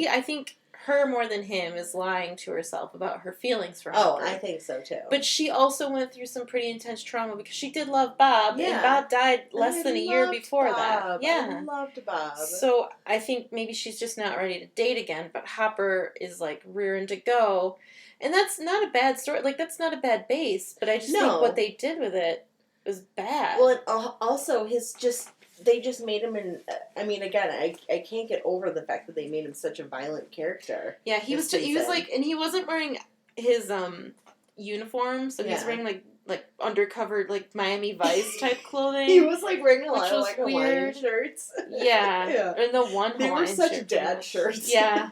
I think her more than him is lying to herself about her feelings for him. Oh, I think so too. But she also went through some pretty intense trauma because she did love Bob, and Bob died less than a year before that. Yeah, I loved Bob. So I think maybe she's just not ready to date again. But Hopper is like rearing to go, and that's not a bad story. Like, that's not a bad base. But I just think what they did with it was bad. Well, and also they just made him I mean, again, I can't get over the fact that they made him such a violent character. Yeah, he was like, and he wasn't wearing his uniform, so he's wearing like like undercover like Miami Vice type clothing. He was like wearing a which lot of was like Hawaiian weird. shirts. Yeah. Yeah. And the one They Hawaiian were such shirt dad was- shirts. Yeah.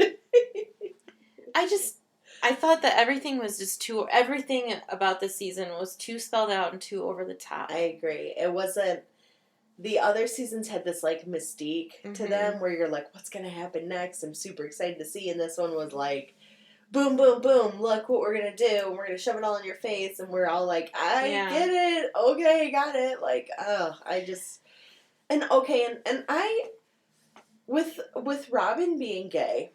I thought that everything was just everything about this season was too spelled out and too over the top. I agree. It wasn't, the other seasons had this like mystique to Mhm. them where you're like, what's going to happen next? I'm super excited to see. And this one was like, boom, boom, boom, look what we're going to do. And we're going to shove it all in your face. And we're all like, I get it. Okay, got it. Like, and I, with Robin being gay,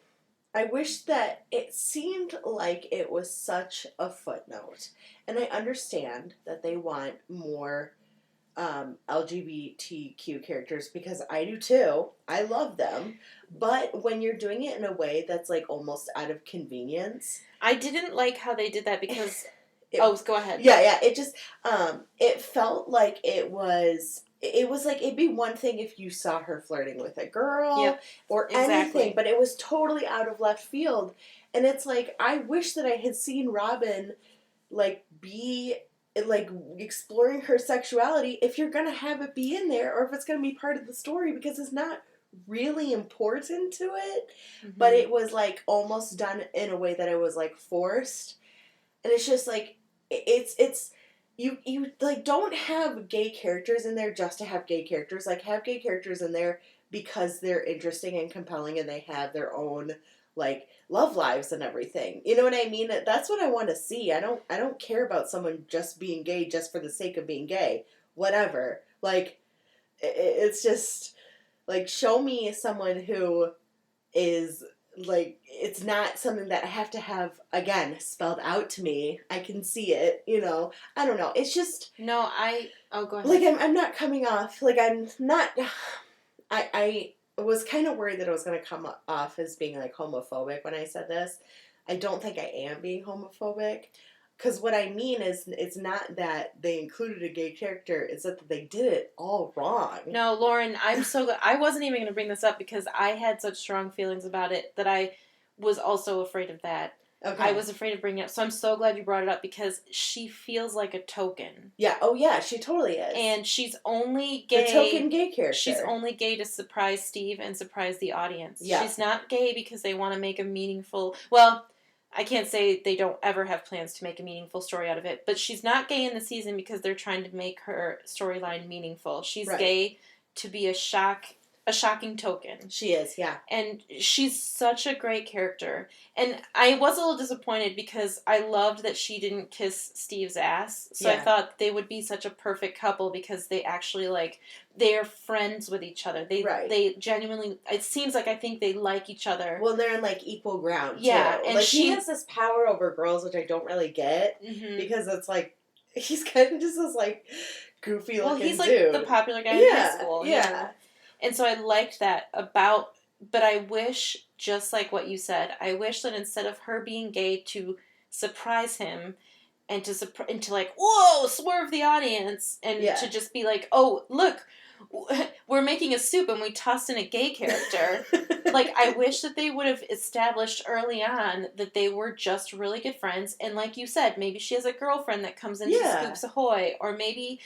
I wish that it seemed like it was such a footnote. And I understand that they want more LGBTQ characters because I do too. I love them. But when you're doing it in a way that's like almost out of convenience. I didn't like how they did that because... go ahead. Yeah. It just, it felt like it was like, it'd be one thing if you saw her flirting with a girl or anything, but it was totally out of left field. And it's like, I wish that I had seen Robin, like, be, like, exploring her sexuality if you're gonna have it be in there or if it's gonna be part of the story because it's not really important to it. Mm-hmm. But it was, like, almost done in a way that it was, like, forced. And it's just, like, it's you like don't have gay characters in there just to have gay characters. Like have gay characters in there because they're interesting and compelling and they have their own like love lives and everything. You know what I mean? That's what I want to see. I don't care about someone just being gay just for the sake of being gay. Whatever. Like it's just like show me someone who is like, it's not something that I have to have, again, spelled out to me. I can see it, you know. I don't know. It's just... No, go ahead. Like, I'm not coming off... Like, I'm not... I was kind of worried that I was going to come off as being, like, homophobic when I said this. I don't think I am being homophobic. Because what I mean is, it's not that they included a gay character, it's that they did it all wrong. No, Lauren, I'm so glad. I wasn't even going to bring this up because I had such strong feelings about it that I was also afraid of that. Okay. I was afraid of bringing it up. So I'm so glad you brought it up because she feels like a token. Yeah, oh yeah, she totally is. And she's only gay. The token gay character. She's only gay to surprise Steve and surprise the audience. Yeah. She's not gay because they want to make a meaningful... Well... I can't say they don't ever have plans to make a meaningful story out of it, but she's not gay in the season because they're trying to make her storyline meaningful. She's gay to be a shocking token. She is, yeah. And she's such a great character. And I was a little disappointed because I loved that she didn't kiss Steve's ass. So I thought they would be such a perfect couple because they actually, like, they're friends with each other. They genuinely, it seems like I think they like each other. Well, they're in, like, equal ground, too. Yeah. And like, he has this power over girls, which I don't really get. Mm-hmm. Because it's, like, he's kind of just this, like, goofy looking dude. Well, he's, like, the popular guy in high school. Yeah. You know? And so I liked that but I wish, just like what you said, I wish that instead of her being gay to surprise him and to like, whoa, swerve the audience and to just be like, oh, look, we're making a soup and we tossed in a gay character. Like, I wish that they would have established early on that they were just really good friends. And like you said, maybe she has a girlfriend that comes into Scoops Ahoy. Or maybe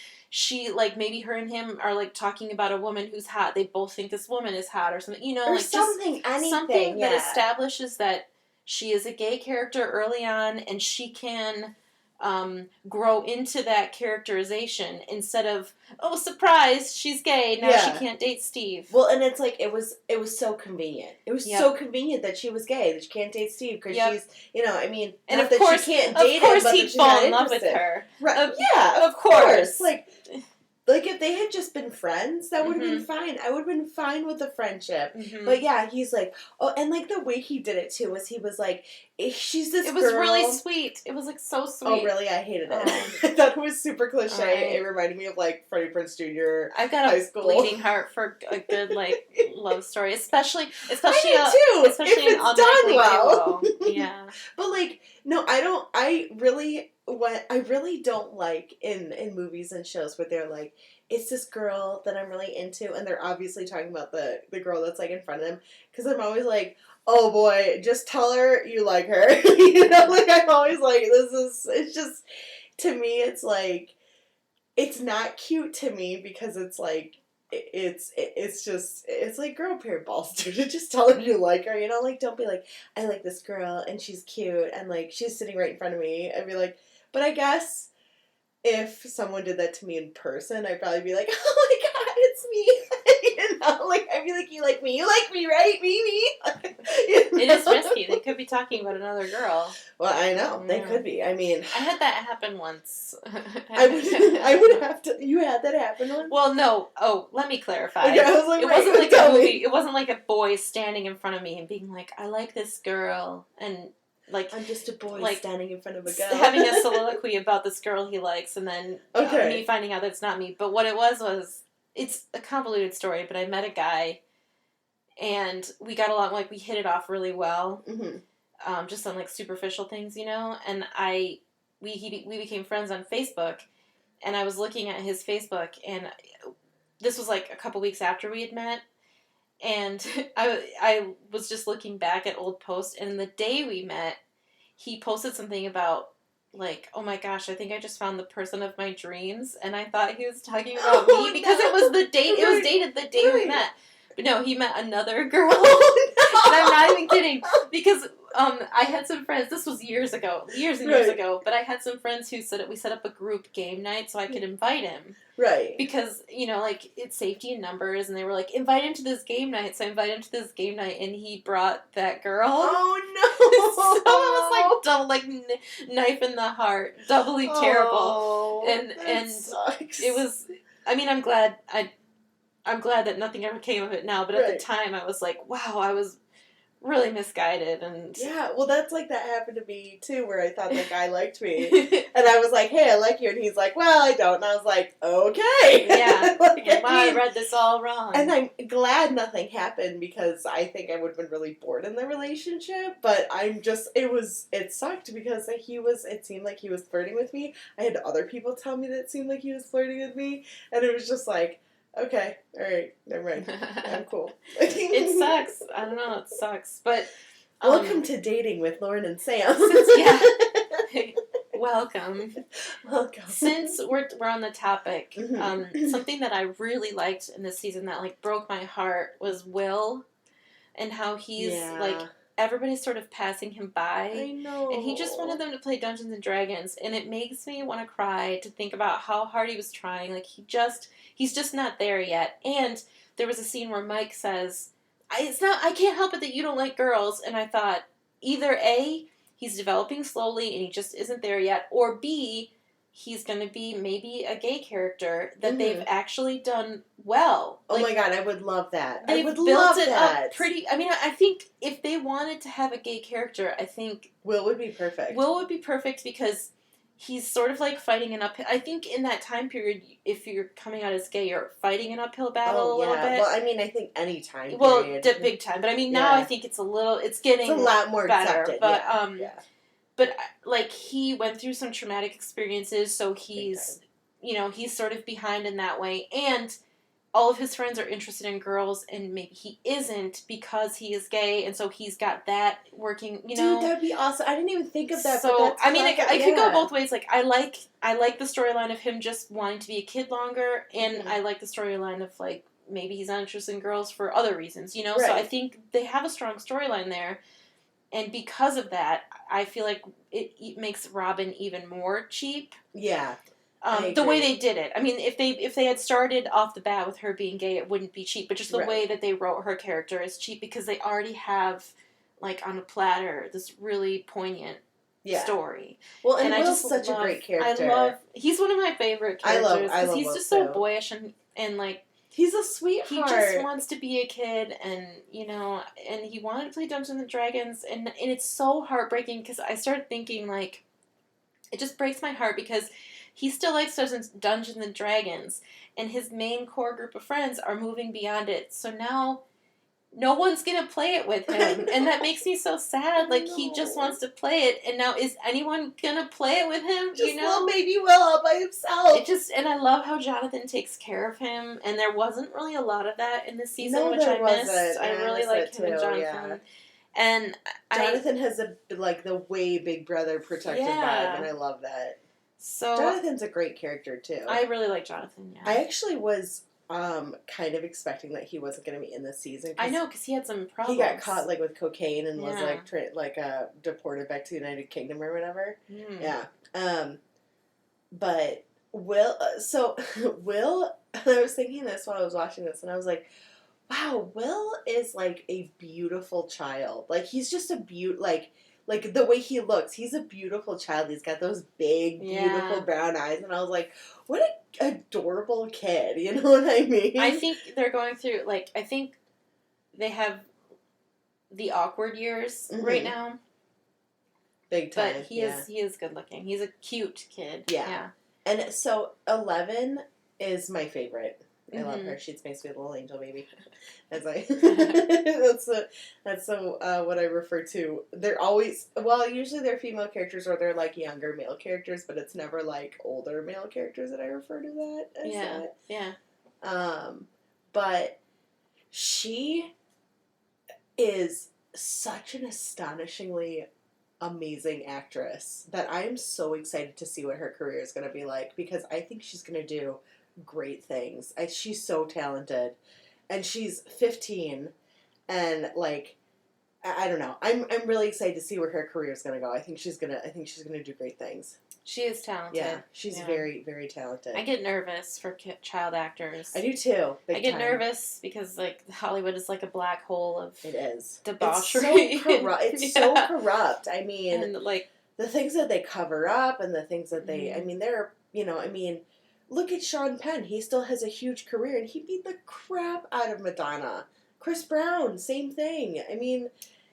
maybe her and him are, like, talking about a woman who's hot. They both think this woman is hot or something. You know, or like, something, just anything. Something that establishes that she is a gay character early on and she can... grow into that characterization instead of, oh, surprise, she's gay, now she can't date Steve. Well, and it's like, it was so convenient. It was so convenient that she was gay, that she can't date Steve, because she's, you know, I mean, and not of that course, she can't date him, but that she's fall not in love with interested. her. Right. Yeah, of course. Like, if they had just been friends, that would have been fine. I would have been fine with the friendship. Mm-hmm. But yeah, he's like, oh, and like the way he did it too was he was like, she's this girl. It was really sweet. It was like so sweet. Oh, really? I hated it. I thought it was super cliche. Right. It reminded me of like Freddie Prinze Jr. I've got a bleeding heart for a good like love story, especially I do too. Especially if in it's done well. Yeah. But like, no, I don't. I really don't like in movies and shows where they're like, it's this girl that I'm really into, and they're obviously talking about the girl that's like in front of them, because I'm always like, oh boy, just tell her you like her. You know, like I'm always like, it's just, to me, it's like, it's not cute to me because it's like, it's just, it's like, grow a pair of balls, dude. Just tell her you like her, you know? Like, don't be like, I like this girl and she's cute and like she's sitting right in front of me. I'd be like, but I guess if someone did that to me in person, I'd probably be like, oh my god, it's me. You know, like, I'd be like, you like me, right, Mimi? It is risky. They could be talking about another girl. Well, I know, they could be. I mean, I had that happen once. I would have to. You had that happen once? Well, no. Oh, let me clarify. Okay, I was like, it wasn't like a movie. It wasn't like a boy standing in front of me and being like, I like this girl, and like, I'm just a boy like, standing in front of a girl. having a soliloquy about this girl he likes, and then me finding out that it's not me. But what it was, it's a convoluted story, but I met a guy, and we got along, like, we hit it off really well, just on, like, superficial things, you know, and we became friends on Facebook, and I was looking at his Facebook, and this was, like, a couple weeks after we had met, and I was just looking back at old posts, and the day we met, he posted something about, like, oh my gosh, I think I just found the person of my dreams, and I thought he was talking about me, because it was the date, it was dated the day we met. But no, he met another girl. Oh, no. And I'm not even kidding, because I had some friends, this was years and years ago, but I had some friends who said we set up a group game night so I could invite him. Right. Because, you know, like, it's safety in numbers, and they were like, invite him to this game night. So I invited him to this game night, and he brought that girl. Oh, no. So it was like double, like, knife in the heart. Doubly terrible. Oh, and sucks. it was, I mean, I'm glad that nothing ever came of it now, but at the time I was like, wow, I was really misguided. And yeah, well, that's like, that happened to me too, where I thought the guy liked me, and I was like, hey, I like you, and he's like, well, I don't, and I was like, okay. Yeah. Like, wow, I read this all wrong. And I'm glad nothing happened, because I think I would have been really bored in the relationship, but it sucked, because it seemed like he was flirting with me. I had other people tell me that it seemed like he was flirting with me, and it was just like, okay, alright, never mind. I'm cool. It sucks. I don't know, it sucks. But welcome to Dating with Lauren and Sam. Welcome. Since we're on the topic, something that I really liked in this season that, like, broke my heart was Will, and how he's like, everybody's sort of passing him by. I know. And he just wanted them to play Dungeons and Dragons, and it makes me want to cry to think about how hard he was trying. Like, he's just not there yet. And there was a scene where Mike says, I can't help it that you don't like girls. And I thought, either A, he's developing slowly and he just isn't there yet, or B, he's going to be maybe a gay character that they've actually done well. Oh, like, my God, I would love that. They would built love it that. up pretty. I mean, I think if they wanted to have a gay character, I think Will would be perfect. Will would be perfect, because he's sort of like fighting an uphill. I think in that time period, if you're coming out as gay, you're fighting an uphill battle a little bit. Well, I mean, I think any time period. Well, big time. But I mean, now I think it's getting a lot more better. accepted. But but like, he went through some traumatic experiences, so he's he's sort of behind in that way, and all of his friends are interested in girls, and maybe he isn't because he is gay, and so he's got that working, Dude, that'd be awesome. I didn't even think of that. So, but that's I mean, I could go both ways. Like, I like the storyline of him just wanting to be a kid longer, and I like the storyline of, like, maybe he's not interested in girls for other reasons, you know? Right. So I think they have a strong storyline there, and because of that, I feel like it makes Robin even more cheap. Yeah. The way they did it. I mean, if they had started off the bat with her being gay, it wouldn't be cheap. But just the way that they wrote her character is cheap, because they already have, like, on a platter, this really poignant story. Well, and Will's such a great character. He's one of my favorite characters. I love he's Will just so too. boyish and like, he's a sweetheart. He just wants to be a kid, and and he wanted to play Dungeons and Dragons, and it's so heartbreaking, because I started thinking, like, it just breaks my heart, because he still likes Dungeons and Dragons, and his main core group of friends are moving beyond it. So now, no one's gonna play it with him, and that makes me so sad. Like, he just wants to play it, and now is anyone gonna play it with him? Just little baby Will all by himself. And I love how Jonathan takes care of him, and there wasn't really a lot of that in this season, which I missed. I really like him and Jonathan. Yeah. And Jonathan has the way big brother protective vibe, and I love that. So Jonathan's a great character too. I really like Jonathan. Yeah, I actually was kind of expecting that he wasn't going to be in this season. I know because he had some problems. He got caught like with cocaine and was Yeah. like deported back to the United Kingdom or whatever. Mm. Yeah. But Will. So Will. I was thinking this while I was watching this, and I was like, wow, Will is like a beautiful child. Like he's just a like the way he looks, he's a beautiful child. He's got those big, beautiful Yeah. brown eyes, and I was like, what an adorable kid. You know what I mean? I think they're going through I think they have the awkward years right now. Big time. But he is good looking. He's a cute kid. Yeah. And so 11 is my favorite. I love Mhm. her. She makes me a little angel baby. That's like that's what I refer to. They're always usually they're female characters or they're like younger male characters, but it's never like older male characters that I refer to that as that. Yeah. But she is such an astonishingly amazing actress that I am so excited to see what her career is going to be like because I think she's going to do great things. She's so talented, and she's 15, and like I don't know. I'm really excited to see where her career is going to go. I think she's gonna do great things. She is talented. Yeah, she's very, very talented. I get nervous for child actors. I do too. I get nervous because like Hollywood is like a black hole of it is debauchery. It's so corrupt. It's so corrupt. I mean, and like the things that they cover up and the things that they. Mhm. I mean, they're look at Sean Penn. He still has a huge career, and he beat the crap out of Madonna. Chris Brown, same thing. I mean,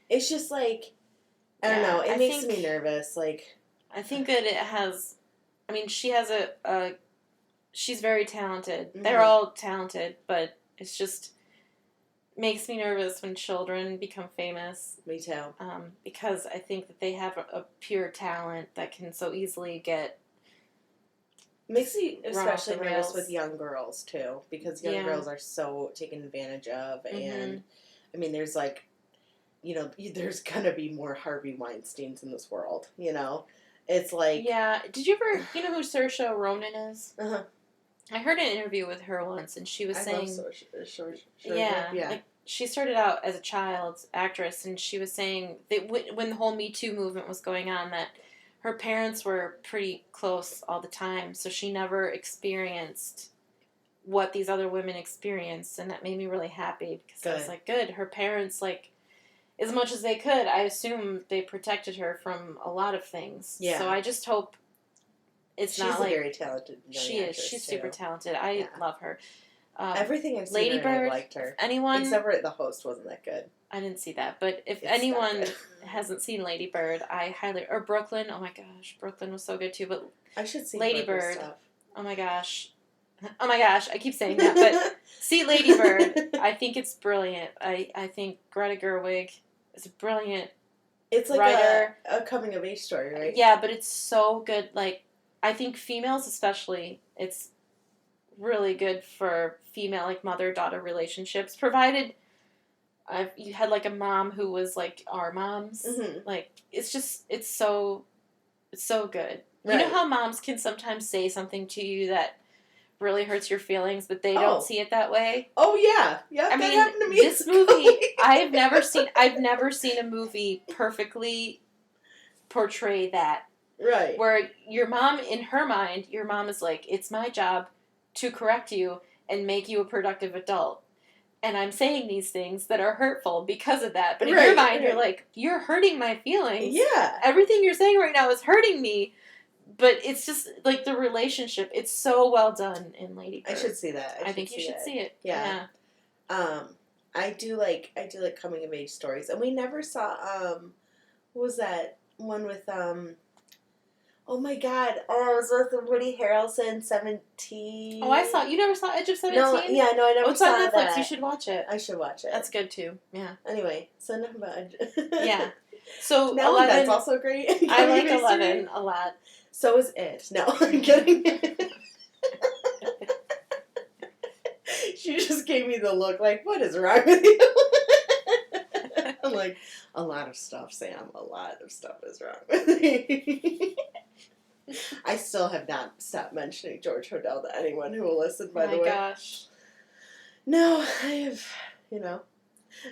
it's just like I don't know. It makes me nervous. Like. I think that it has. I mean, she has she's very talented. Mm-hmm. They're all talented, but it's just makes me nervous when children become famous. Me too. Because I think that they have a pure talent that can so easily get. Makes me especially nervous rails. with young girls too, because young girls are so taken advantage of, and I mean, there's like, there's gonna be more Harvey Weinsteins in this world. It's like Did you ever who Saoirse Ronan is? Uh-huh. I heard an interview with her once, and she was saying, yeah. like she started out as a child actress, and she was saying that when the whole Me Too movement was going on, that her parents were pretty close all the time, so she never experienced what these other women experienced, and that made me really happy because I was like, good, her parents like. As much as they could, I assume they protected her from a lot of things. Yeah. So I just hope she's not like... She's a very talented young actress, She's too. super talented. I love her. Everything I've seen Lady Bird, I've liked her. Anyone... Except for The Host wasn't that good. I didn't see that. But if anyone hasn't seen Lady Bird, I highly... Or Brooklyn. Oh my gosh. Brooklyn was so good too. But I should see Lady Bird. Stuff. Oh my gosh. Oh my gosh. I keep saying that. But see Lady Bird. I think it's brilliant. I think Greta Gerwig... is a brilliant it's like writer. a coming of age story, right? Yeah, but it's so good. Like, I think females especially, it's really good for female, like, mother-daughter relationships, provided you had, like, a mom who was, like, our moms. Mm-hmm. Like, it's so good. Right. You know how moms can sometimes say something to you that really hurts your feelings, but they don't see it that way? Oh, yeah. Yeah, that happened to me. This movie, I've never seen a movie perfectly portray that. Right. Where your mom, in her mind, your mom is like, it's my job to correct you and make you a productive adult. And I'm saying these things that are hurtful because of that. But in your mind, you're like, you're hurting my feelings. Yeah. Everything you're saying right now is hurting me. But it's just, like, the relationship. It's so well done in Lady Bird. I should see that. I think you should see it. Yeah. I do like coming of age stories. And we never saw, what was that one with, oh my god, it was with Woody Harrelson, 17. Oh, you never saw Edge of 17? No, I never it's saw on Netflix. that. You should watch it. I should watch it. That's good too. Yeah. Anyway, so enough about Yeah. So now 11. That's also great. I like 11 a lot. So is It. No, I'm kidding. She just gave me the look like, what is wrong with you? I'm like, a lot of stuff, Sam. A lot of stuff is wrong with me. I still have not stopped mentioning George Hodel to anyone who will listen, by the way. Oh my gosh. No, I have,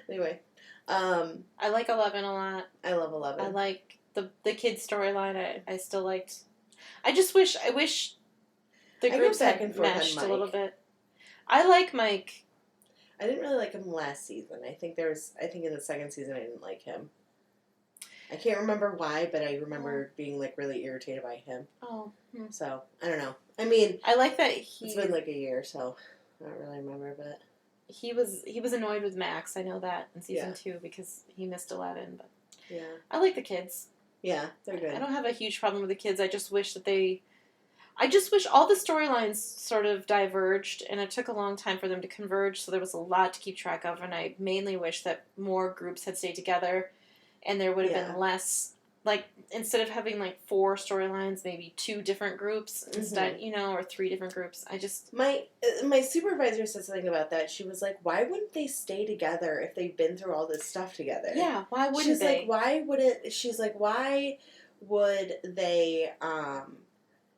Anyway. I like 11 a lot. I love 11. I like the kid's storyline. I still liked. I wish the groups had meshed a little bit. I like Mike. I didn't really like him last season. I think in the second season I didn't like him. I can't remember why, but I remember being like really irritated by him. Oh. So, I don't know. I mean, I like that it's been like a year, so I don't really remember, but he was annoyed with Max. I know that in season 2 because he missed 11, but yeah. I like the kids. Yeah, they're good. I don't have a huge problem with the kids. I just wish all the storylines sort of diverged, and it took a long time for them to converge, so there was a lot to keep track of, and I mainly wish that more groups had stayed together, and there would have been less, like, instead of having, like, 4 storylines, maybe 2 different groups instead, or 3 different groups. I just... My supervisor said something about that. She was like, why wouldn't they stay together if they've been through all this stuff together? Yeah, why wouldn't She's they? Like, why would they,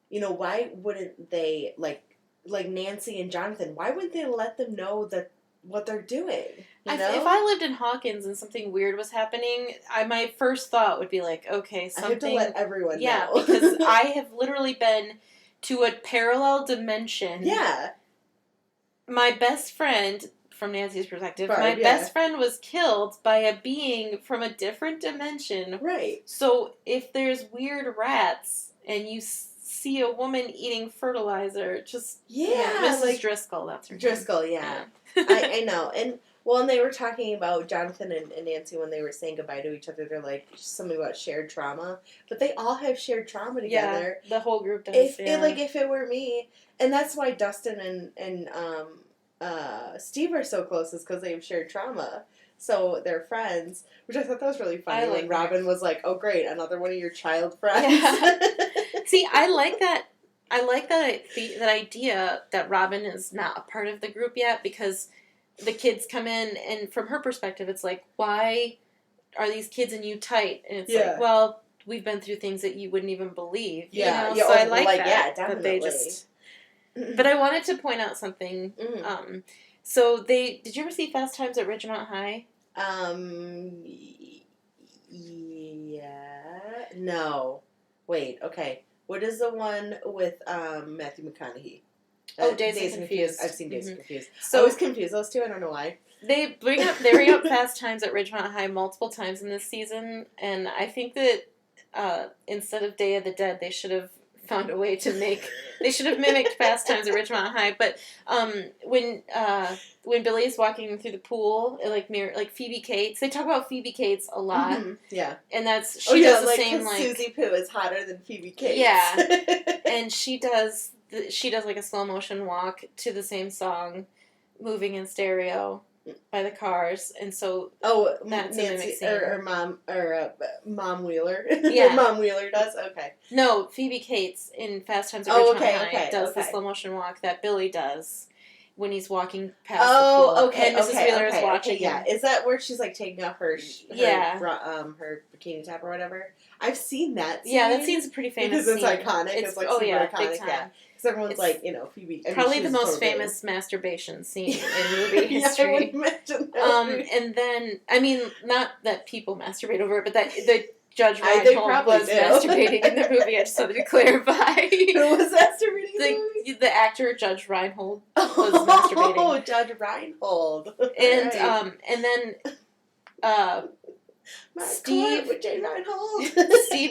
why wouldn't they, like Nancy and Jonathan, why wouldn't they let them know that what they're doing? If I lived in Hawkins and something weird was happening, my first thought would be like, okay, something... I have to let everyone know. Yeah, because I have literally been to a parallel dimension. Yeah. My best friend, from Nancy's perspective, Barb, best friend was killed by a being from a different dimension. Right. So if there's weird rats and you see a woman eating fertilizer, just... Yeah. Mrs. Like, Driscoll, that's her name. Driscoll, yeah. I know. And they were talking about Jonathan and Nancy when they were saying goodbye to each other. They're like something about shared trauma, but they all have shared trauma together. Yeah, the whole group does. If it were me, and that's why Dustin and Steve are so close, is because they have shared trauma. So they're friends, which I thought that was really funny. When Robin was like, "Oh, great, another one of your child friends." Yeah. See, I like that. I like that idea that Robin is not a part of the group yet, because the kids come in, and from her perspective, it's like, why are these kids and you tight? And it's like, well, we've been through things that you wouldn't even believe. Yeah, So I like that. Yeah, definitely. That they just... But I wanted to point out something. Mm-hmm. So did you ever see Fast Times at Ridgemont High? Yeah. No. Wait. Okay. What is the one with Matthew McConaughey? Dazed and Confused. I've seen Dazed and Confused. So I was confused those two. I don't know why. They bring up Fast Times at Ridgemont High multiple times in this season, and I think that instead of Day of the Dead, they should have found a way to they should have mimicked Fast Times at Ridgemont High. But when Billy's walking through the pool, like Phoebe Cates, they talk about Phoebe Cates a lot. Mm-hmm. Yeah, and that's she does the same, like Susie Poo is hotter than Phoebe Cates. Yeah, and she does like a slow motion walk to the same song, moving in stereo by the Cars, and so that's Nancy or Mom Wheeler. Yeah, Mom Wheeler does. Okay. No, Phoebe Cates in Fast Times at Ridgemont High does the slow motion walk that Billy does when he's walking past the pool. Okay. And Mrs. Wheeler is watching. Okay, yeah, is that where she's like taking off her bikini top or whatever? I've seen that scene. Yeah, that scene's a pretty famous because it's iconic. It's like super iconic. Big time. Yeah. Because everyone's like, Phoebe. Probably the most famous masturbation scene in movie history. I would imagine that. And then, I mean, not that people masturbate over it, but that the Judge Reinhold was masturbating in the movie. I just wanted to clarify. Who was masturbating in the movie? The actor Judge Reinhold was masturbating. Oh, Judge Reinhold. And right. And then Steve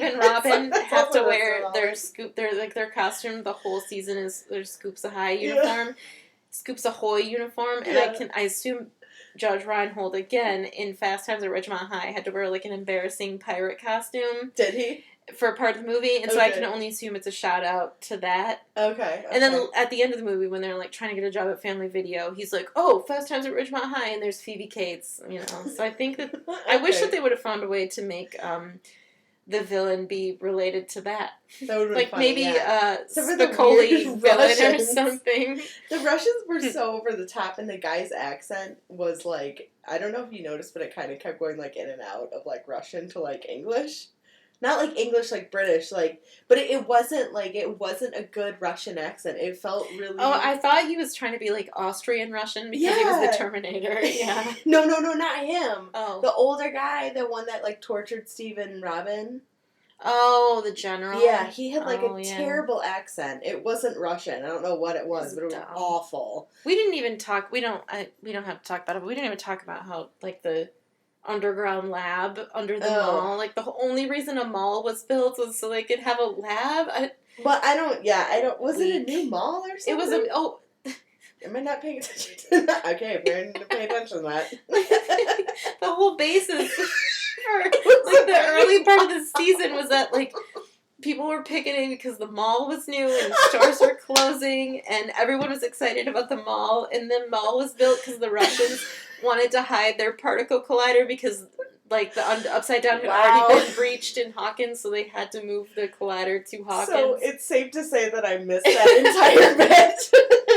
and Robin have to wear their costume the whole season is their Scoops Ahoy uniform. Scoops Ahoy uniform, and I assume Judge Reinhold again in Fast Times at Ridgemont High had to wear like an embarrassing pirate costume. Did he? For part of the movie, and so I can only assume it's a shout out to that. Okay. And then at the end of the movie, when they're like trying to get a job at Family Video, he's like, "Oh, Fast Times at Ridgemont High," and there's Phoebe Cates, So I think that I wish that they would have found a way to make the villain be related to that. That would have been funny, maybe Spicoli villain or something. The Russians were so over the top, and the guy's accent was like, I don't know if you noticed, but it kind of kept going like in and out of like Russian to like English. not like English, like British, like, but it wasn't like, it wasn't a good Russian accent. It felt really. Oh, I thought he was trying to be like Austrian Russian because he was the Terminator. Yeah. No, not him. Oh. The older guy, the one that like tortured Stephen Robin. Oh, the general. Yeah, he had like a terrible accent. It wasn't Russian. I don't know what it was, but it was awful. We didn't even talk. We don't have to talk about it. But we didn't even talk about how like the underground lab under the mall. Like the only reason a mall was built was so they could have a lab. But I don't. Was it a new mall or something? It was a. Am I not paying attention to that? Okay, we're going to pay attention to that. The whole basis for like the early part of the season was that like people were picketing because the mall was new and stores were closing and everyone was excited about the mall, and the mall was built because the Russians wanted to hide their particle collider because like the Upside Down had already been breached in Hawkins, so they had to move the collider to Hawkins. So it's safe to say that I missed that entire bit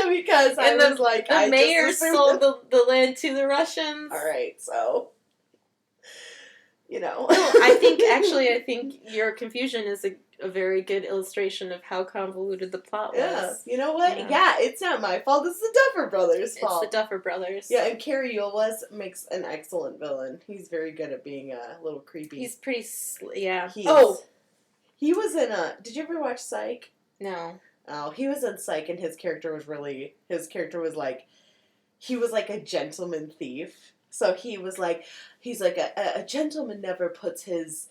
because I was like, the mayor sold the land to the Russians. All right, so you know. No, I think your confusion is a very good illustration of how convoluted the plot was. Yeah, you know what? Yeah, it's not my fault. It's the Duffer Brothers' fault. It's the Duffer Brothers. Yeah, and Carrie Ulwes makes an excellent villain. He's very good at being a little creepy. He's pretty, yeah. He was in did you ever watch Psych? No. Oh, he was in Psych, and his character was like, he was like a gentleman thief. So he's like a gentleman never puts his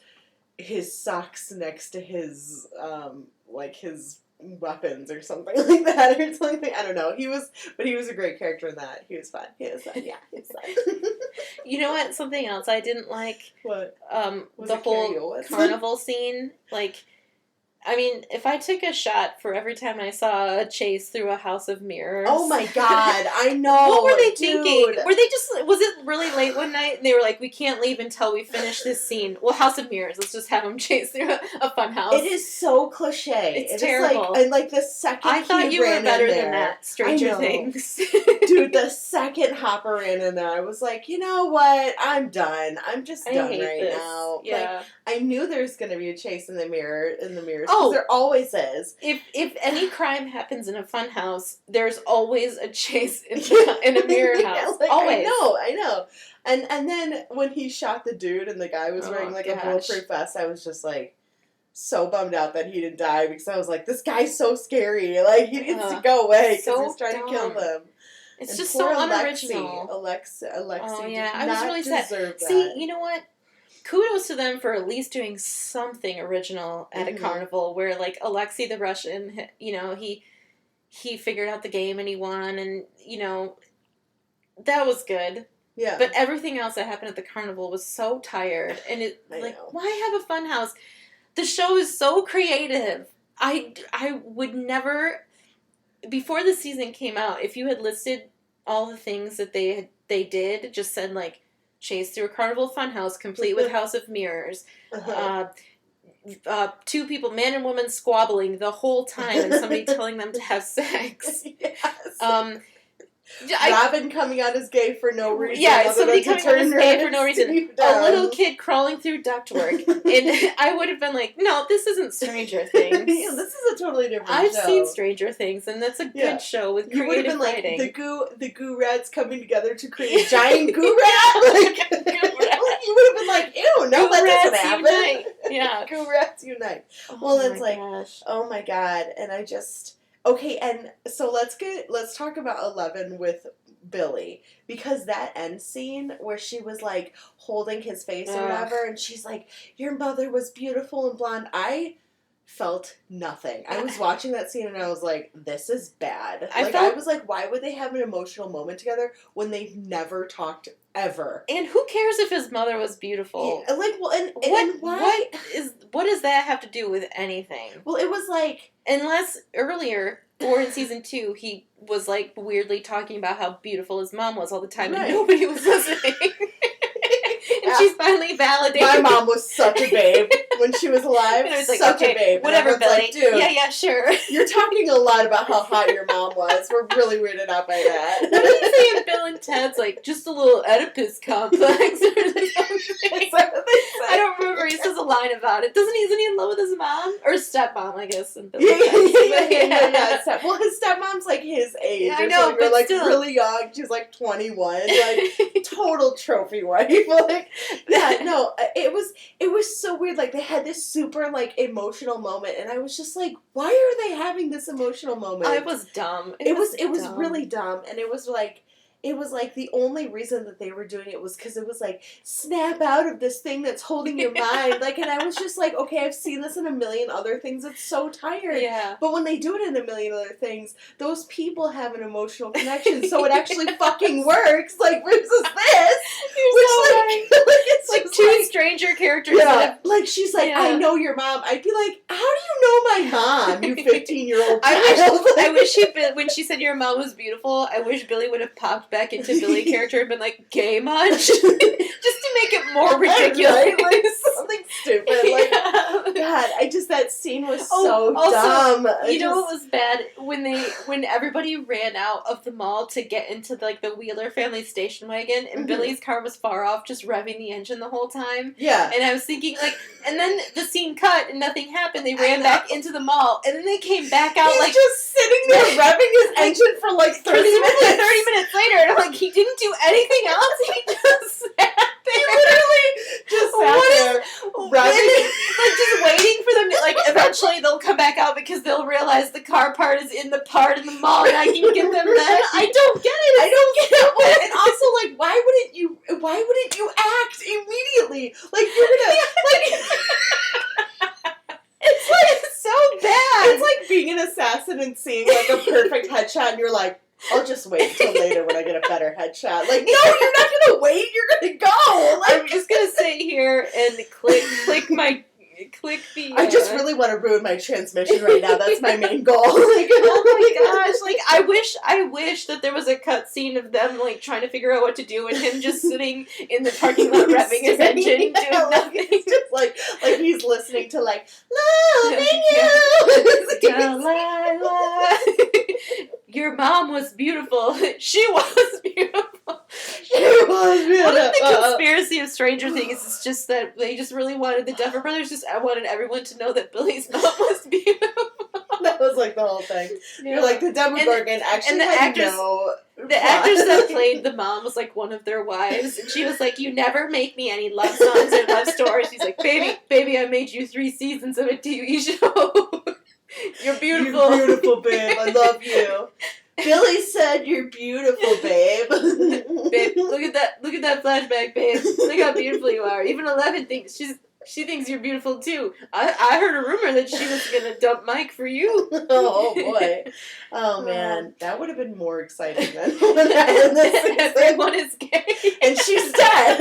socks next to his like his weapons or something like that or something. I don't know. He was a great character in that. He was fun. Yeah, he was fun. You know what? Something else I didn't like. What? The whole carnival scene. Like, I mean, if I took a shot for every time I saw a chase through a house of mirrors. Oh my god, I know. What were they thinking? Were they was it really late one night and they were like, we can't leave until we finish this scene? Well, House of Mirrors, let's just have them chase through a fun house. It is so cliche. It's terrible. And like the second I thought you were better than that, Stranger Things. Dude, the second Hopper ran in there, I was like, you know what? I'm done. I'm just done right now. Yeah. Like, I knew there was going to be a chase in the mirrors. Oh, there always is. If any crime happens in a fun house, there's always a chase in a mirror house. Like, always. I know. And then when he shot the dude and the guy was wearing like a bulletproof vest, I was just like so bummed out that he didn't die because I was like, this guy's so scary. Like, he needs to go away because he's trying to kill them. It's just so unoriginal. Alexi oh, yeah. I was really sad. That. See, you know what? Kudos to them for at least doing something original at a carnival where, like, Alexei the Russian, you know, he figured out the game and he won, and, you know, that was good. Yeah. But everything else that happened at the carnival was so tired, and why have a fun house? The show is so creative. I would never, before the season came out, if you had listed all the things that they did, just said, like, chase through a carnival funhouse, complete with House of Mirrors. Two people, man and woman, squabbling the whole time, and somebody telling them to have sex. Yes. Robin coming out as gay for no reason. Yeah, somebody coming out as gay for no reason. A little kid crawling through ductwork. And I would have been like, no, this isn't Stranger Things. Yeah, this is a totally different show. I've seen Stranger Things, and that's a good show with creative writing. Like, the goo rats coming together to create a giant goo rat? Like, you would have been like, ew, no, that doesn't happen. Unite. Yeah. Goo rats unite. Well, it's like, oh my god, and I just... Okay, and so let's talk about 11 with Billy, because that end scene where she was like holding his face or whatever, and she's like, your mother was beautiful and blonde. I felt nothing. I was watching that scene and I was like, this is bad. I was like, why would they have an emotional moment together when they've never talked ever? And who cares if his mother was beautiful? Yeah, like, well, and why? What does that have to do with anything? Well, it was like, unless earlier, or in season 2, he was like weirdly talking about how beautiful his mom was all the time, and nobody was listening. And she's finally validated. My mom was such a babe. when she was alive. And I was like, such okay, a babe. whatever, and everyone's Billy. like, dude, Yeah, sure. you're talking a lot about how hot your mom was. We're really weirded out by that. What did he say in Bill and Ted's, like, just a little Oedipus complex or something? Is that what they say? I don't remember. He says a line about it. Isn't he in love with his mom? Or his stepmom, I guess. In Bill Yeah, and Ted's. Well, his stepmom's like his age. Yeah, I or know, something, or but like still. really young. She's like 21. Like total trophy wife. Like, yeah, no, it was so weird. Like they had this super like emotional moment, and I was just like, why are they having this emotional moment? It was dumb. It was dumb. really dumb, and it was like the only reason that they were doing it was because it was like, snap out of this thing that's holding your mind. Like, and I was just like, okay, I've seen this in a million other things. It's so tired. Yeah. But when they do it in a million other things, those people have an emotional connection, so it actually fucking works. Like, versus this, You're so right. it's Like just two stranger characters that yeah, have like she's like, Yeah. I know your mom. I'd be like, how do you know my mom? You 15-year-old. I wish when she said your mom was beautiful, I wish Billy would have popped back into Billy character and been like, gay much? Just to make it more ridiculous. Right? Like, something stupid. Like, Yeah. God, that scene was Oh, so also, dumb. You know what was bad? When everybody ran out of the mall to get into like the Wheeler family station wagon, and Mhm. Billy's car was far off, just revving the engine the whole time. Yeah. And I was thinking, like, and then the scene cut and nothing happened. They I ran know. back into the mall, and then they came back out He's like just sitting there revving his engine for like 30 presumably minutes. 30 minutes later, and I'm like, he didn't do anything else. He just sat He there. literally just sat What is- there And revving. then, like, just waiting for them to, like, eventually they'll come back out because they'll realize the car part is in the part in the mall and I can get them then. I don't get it. I don't get it. Well, and also, like, why wouldn't you act immediately? Like, you're gonna, It's so bad. it's like being an assassin and seeing, like, a perfect headshot, and you're like, I'll just wait until later when I get a better headshot. Like, no, you're not gonna wait, you're gonna go! I'm Like, just gonna sit here and click the. I just really want to ruin my transmission right now. That's my main goal. Like, Oh my gosh! Like I wish that there was a cut scene of them like trying to figure out what to do, and him just sitting in the parking lot revving his engine, doing Yeah, like, nothing. it's just like he's listening to like loving you. Delilah, your mom was beautiful. She was beautiful. One of the conspiracy of Stranger Things is just that they just really wanted the Duffer Brothers. I wanted everyone to know that Billy's mom was beautiful. That was like the whole thing. You're like the Demogorgon actually and the had actress- no. The actress that played the mom was like one of their wives, and she was like, "You never make me any love songs or love stories." She's like, "Baby, I made you 3 seasons of a TV show. You're beautiful. You're beautiful, babe. I love you." Billy said, "You're beautiful, babe." Babe, look at that flashback, babe. Look how beautiful you are. Even 11 thinks she thinks you're beautiful too. I heard a rumor that she was gonna dump Mike for you." Oh boy. Oh man, that would have been more exciting than what happened this season. Everyone is gay. And she's dead.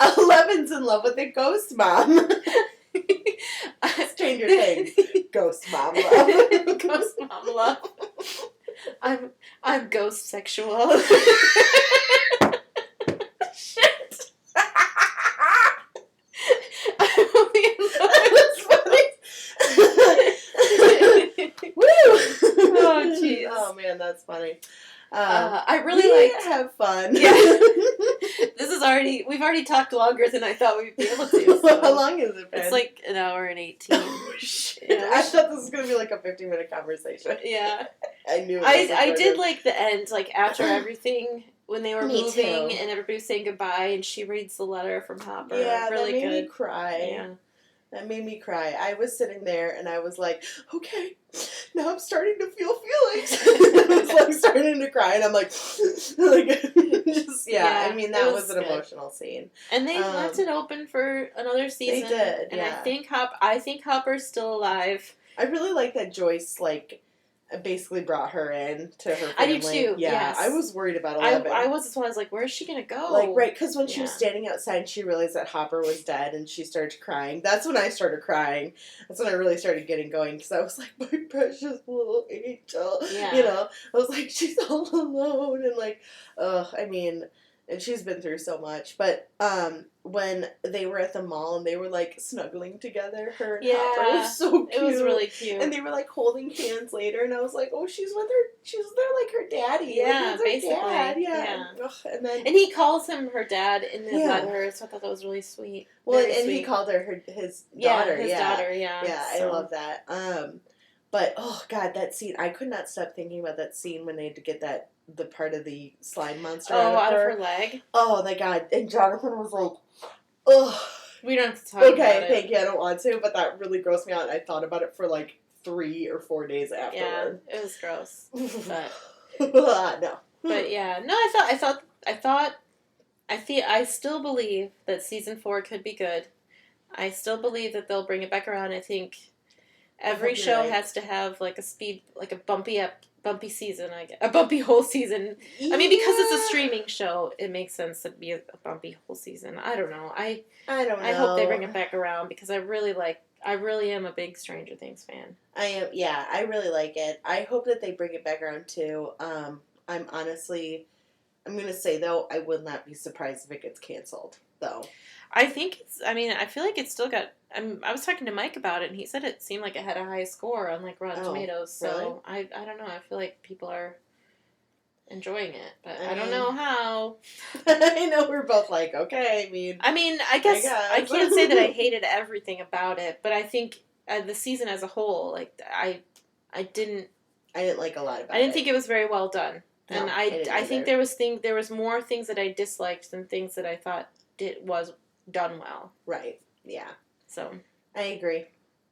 11's in love with a ghost mom. Stranger Things. Ghost mom love. Ghost mom love. I'm ghost sexual. Shit. I'm only in love That's funny. Woo! Oh, jeez. Oh man, that's funny. I really we liked. have fun. Yeah. We've already talked longer than I thought we'd be able to. So. How long has it been? It's like an hour and 18. Oh shit! Yeah. I thought this was gonna be like a 50-minute conversation. Yeah. I knew. It I was did like the end, like after everything, when they were Me moving too. and everybody was saying goodbye, and she reads the letter from Hopper. Yeah, really that made good. me cry. Yeah. That made me cry. I was sitting there and I was like, okay, now I'm starting to feel feelings. I was like starting to cry and I'm like, just Yeah, I mean it that was was an good. emotional scene. And they left it open for another season. did, and yeah. I think Hopper's still alive. I really like that Joyce basically brought her in to her family. I do too, Yeah, yes. I was worried about 11. I was like, where is she gonna go? Like, right, because when she was Yeah. standing outside and she realized that Hopper was dead and she started crying, that's when I started crying. That's when I really started getting going, because I was like, my precious little angel. Yeah. You know? I was like, she's all alone, and like, I mean, And she's been through so much. But when they were at the mall and they were like snuggling together, her and Hopper was so cute. It was really cute. And they were like holding hands later, and I was like, oh, she's there like her daddy. Yeah, like, basically. Dad. Yeah. Yeah. And he calls him her dad in the letter, so I thought that was really sweet. Well, Very and sweet. he called her his daughter. His daughter, yeah. Yeah, so. I love that. But oh god, that scene! I could not stop thinking about that scene when they had to get the part of the slime monster out of her leg. Oh my god! And Jonathan was like, "Ugh." We don't have to talk about it. Okay, thank you. I don't want to, but that really grossed me out. And I thought about it for like 3 or 4 days afterward. Yeah, it was gross. But no. But yeah, no. I still believe that season 4 could be good. I still believe that they'll bring it back around. I think every show has to have like a bumpy season. A bumpy whole season. Yeah. I mean, because it's a streaming show, it makes sense to be a bumpy whole season. I don't know. I don't know. I hope they bring it back around because I really am a big Stranger Things fan. I am. Yeah, I really like it. I hope that they bring it back around too. I'm gonna say though, I will not be surprised if it gets canceled though. I feel like it's still got. I was talking to Mike about it, and he said it seemed like it had a high score on like Rotten Tomatoes. So really? I don't know. I feel like people are enjoying it, but I don't know how. I know we're both like, okay. I guess I can't say that I hated everything about it, but I think the season as a whole, like I didn't like a lot about it. I didn't think it was very well done, no, and I think there was more things that I disliked than things that I thought was done well. Right. Yeah. So I agree,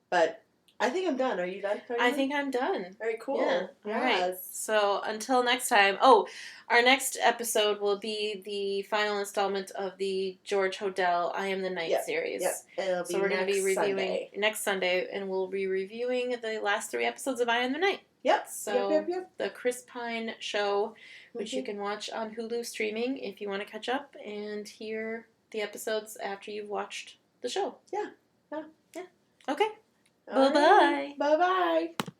but I think I'm done. Are you done? I think I'm done. Very cool. Yeah. All right. So until next time. Oh, our next episode will be the final installment of the George Hodel I Am the Night series. Yep. So we're going to be reviewing next Sunday, and we'll be reviewing the last 3 episodes of I Am the Night. Yep. So the Chris Pine show, which you can watch on Hulu streaming if you want to catch up and hear the episodes after you've watched the show. Yeah. Okay. Bye-bye. Bye-bye.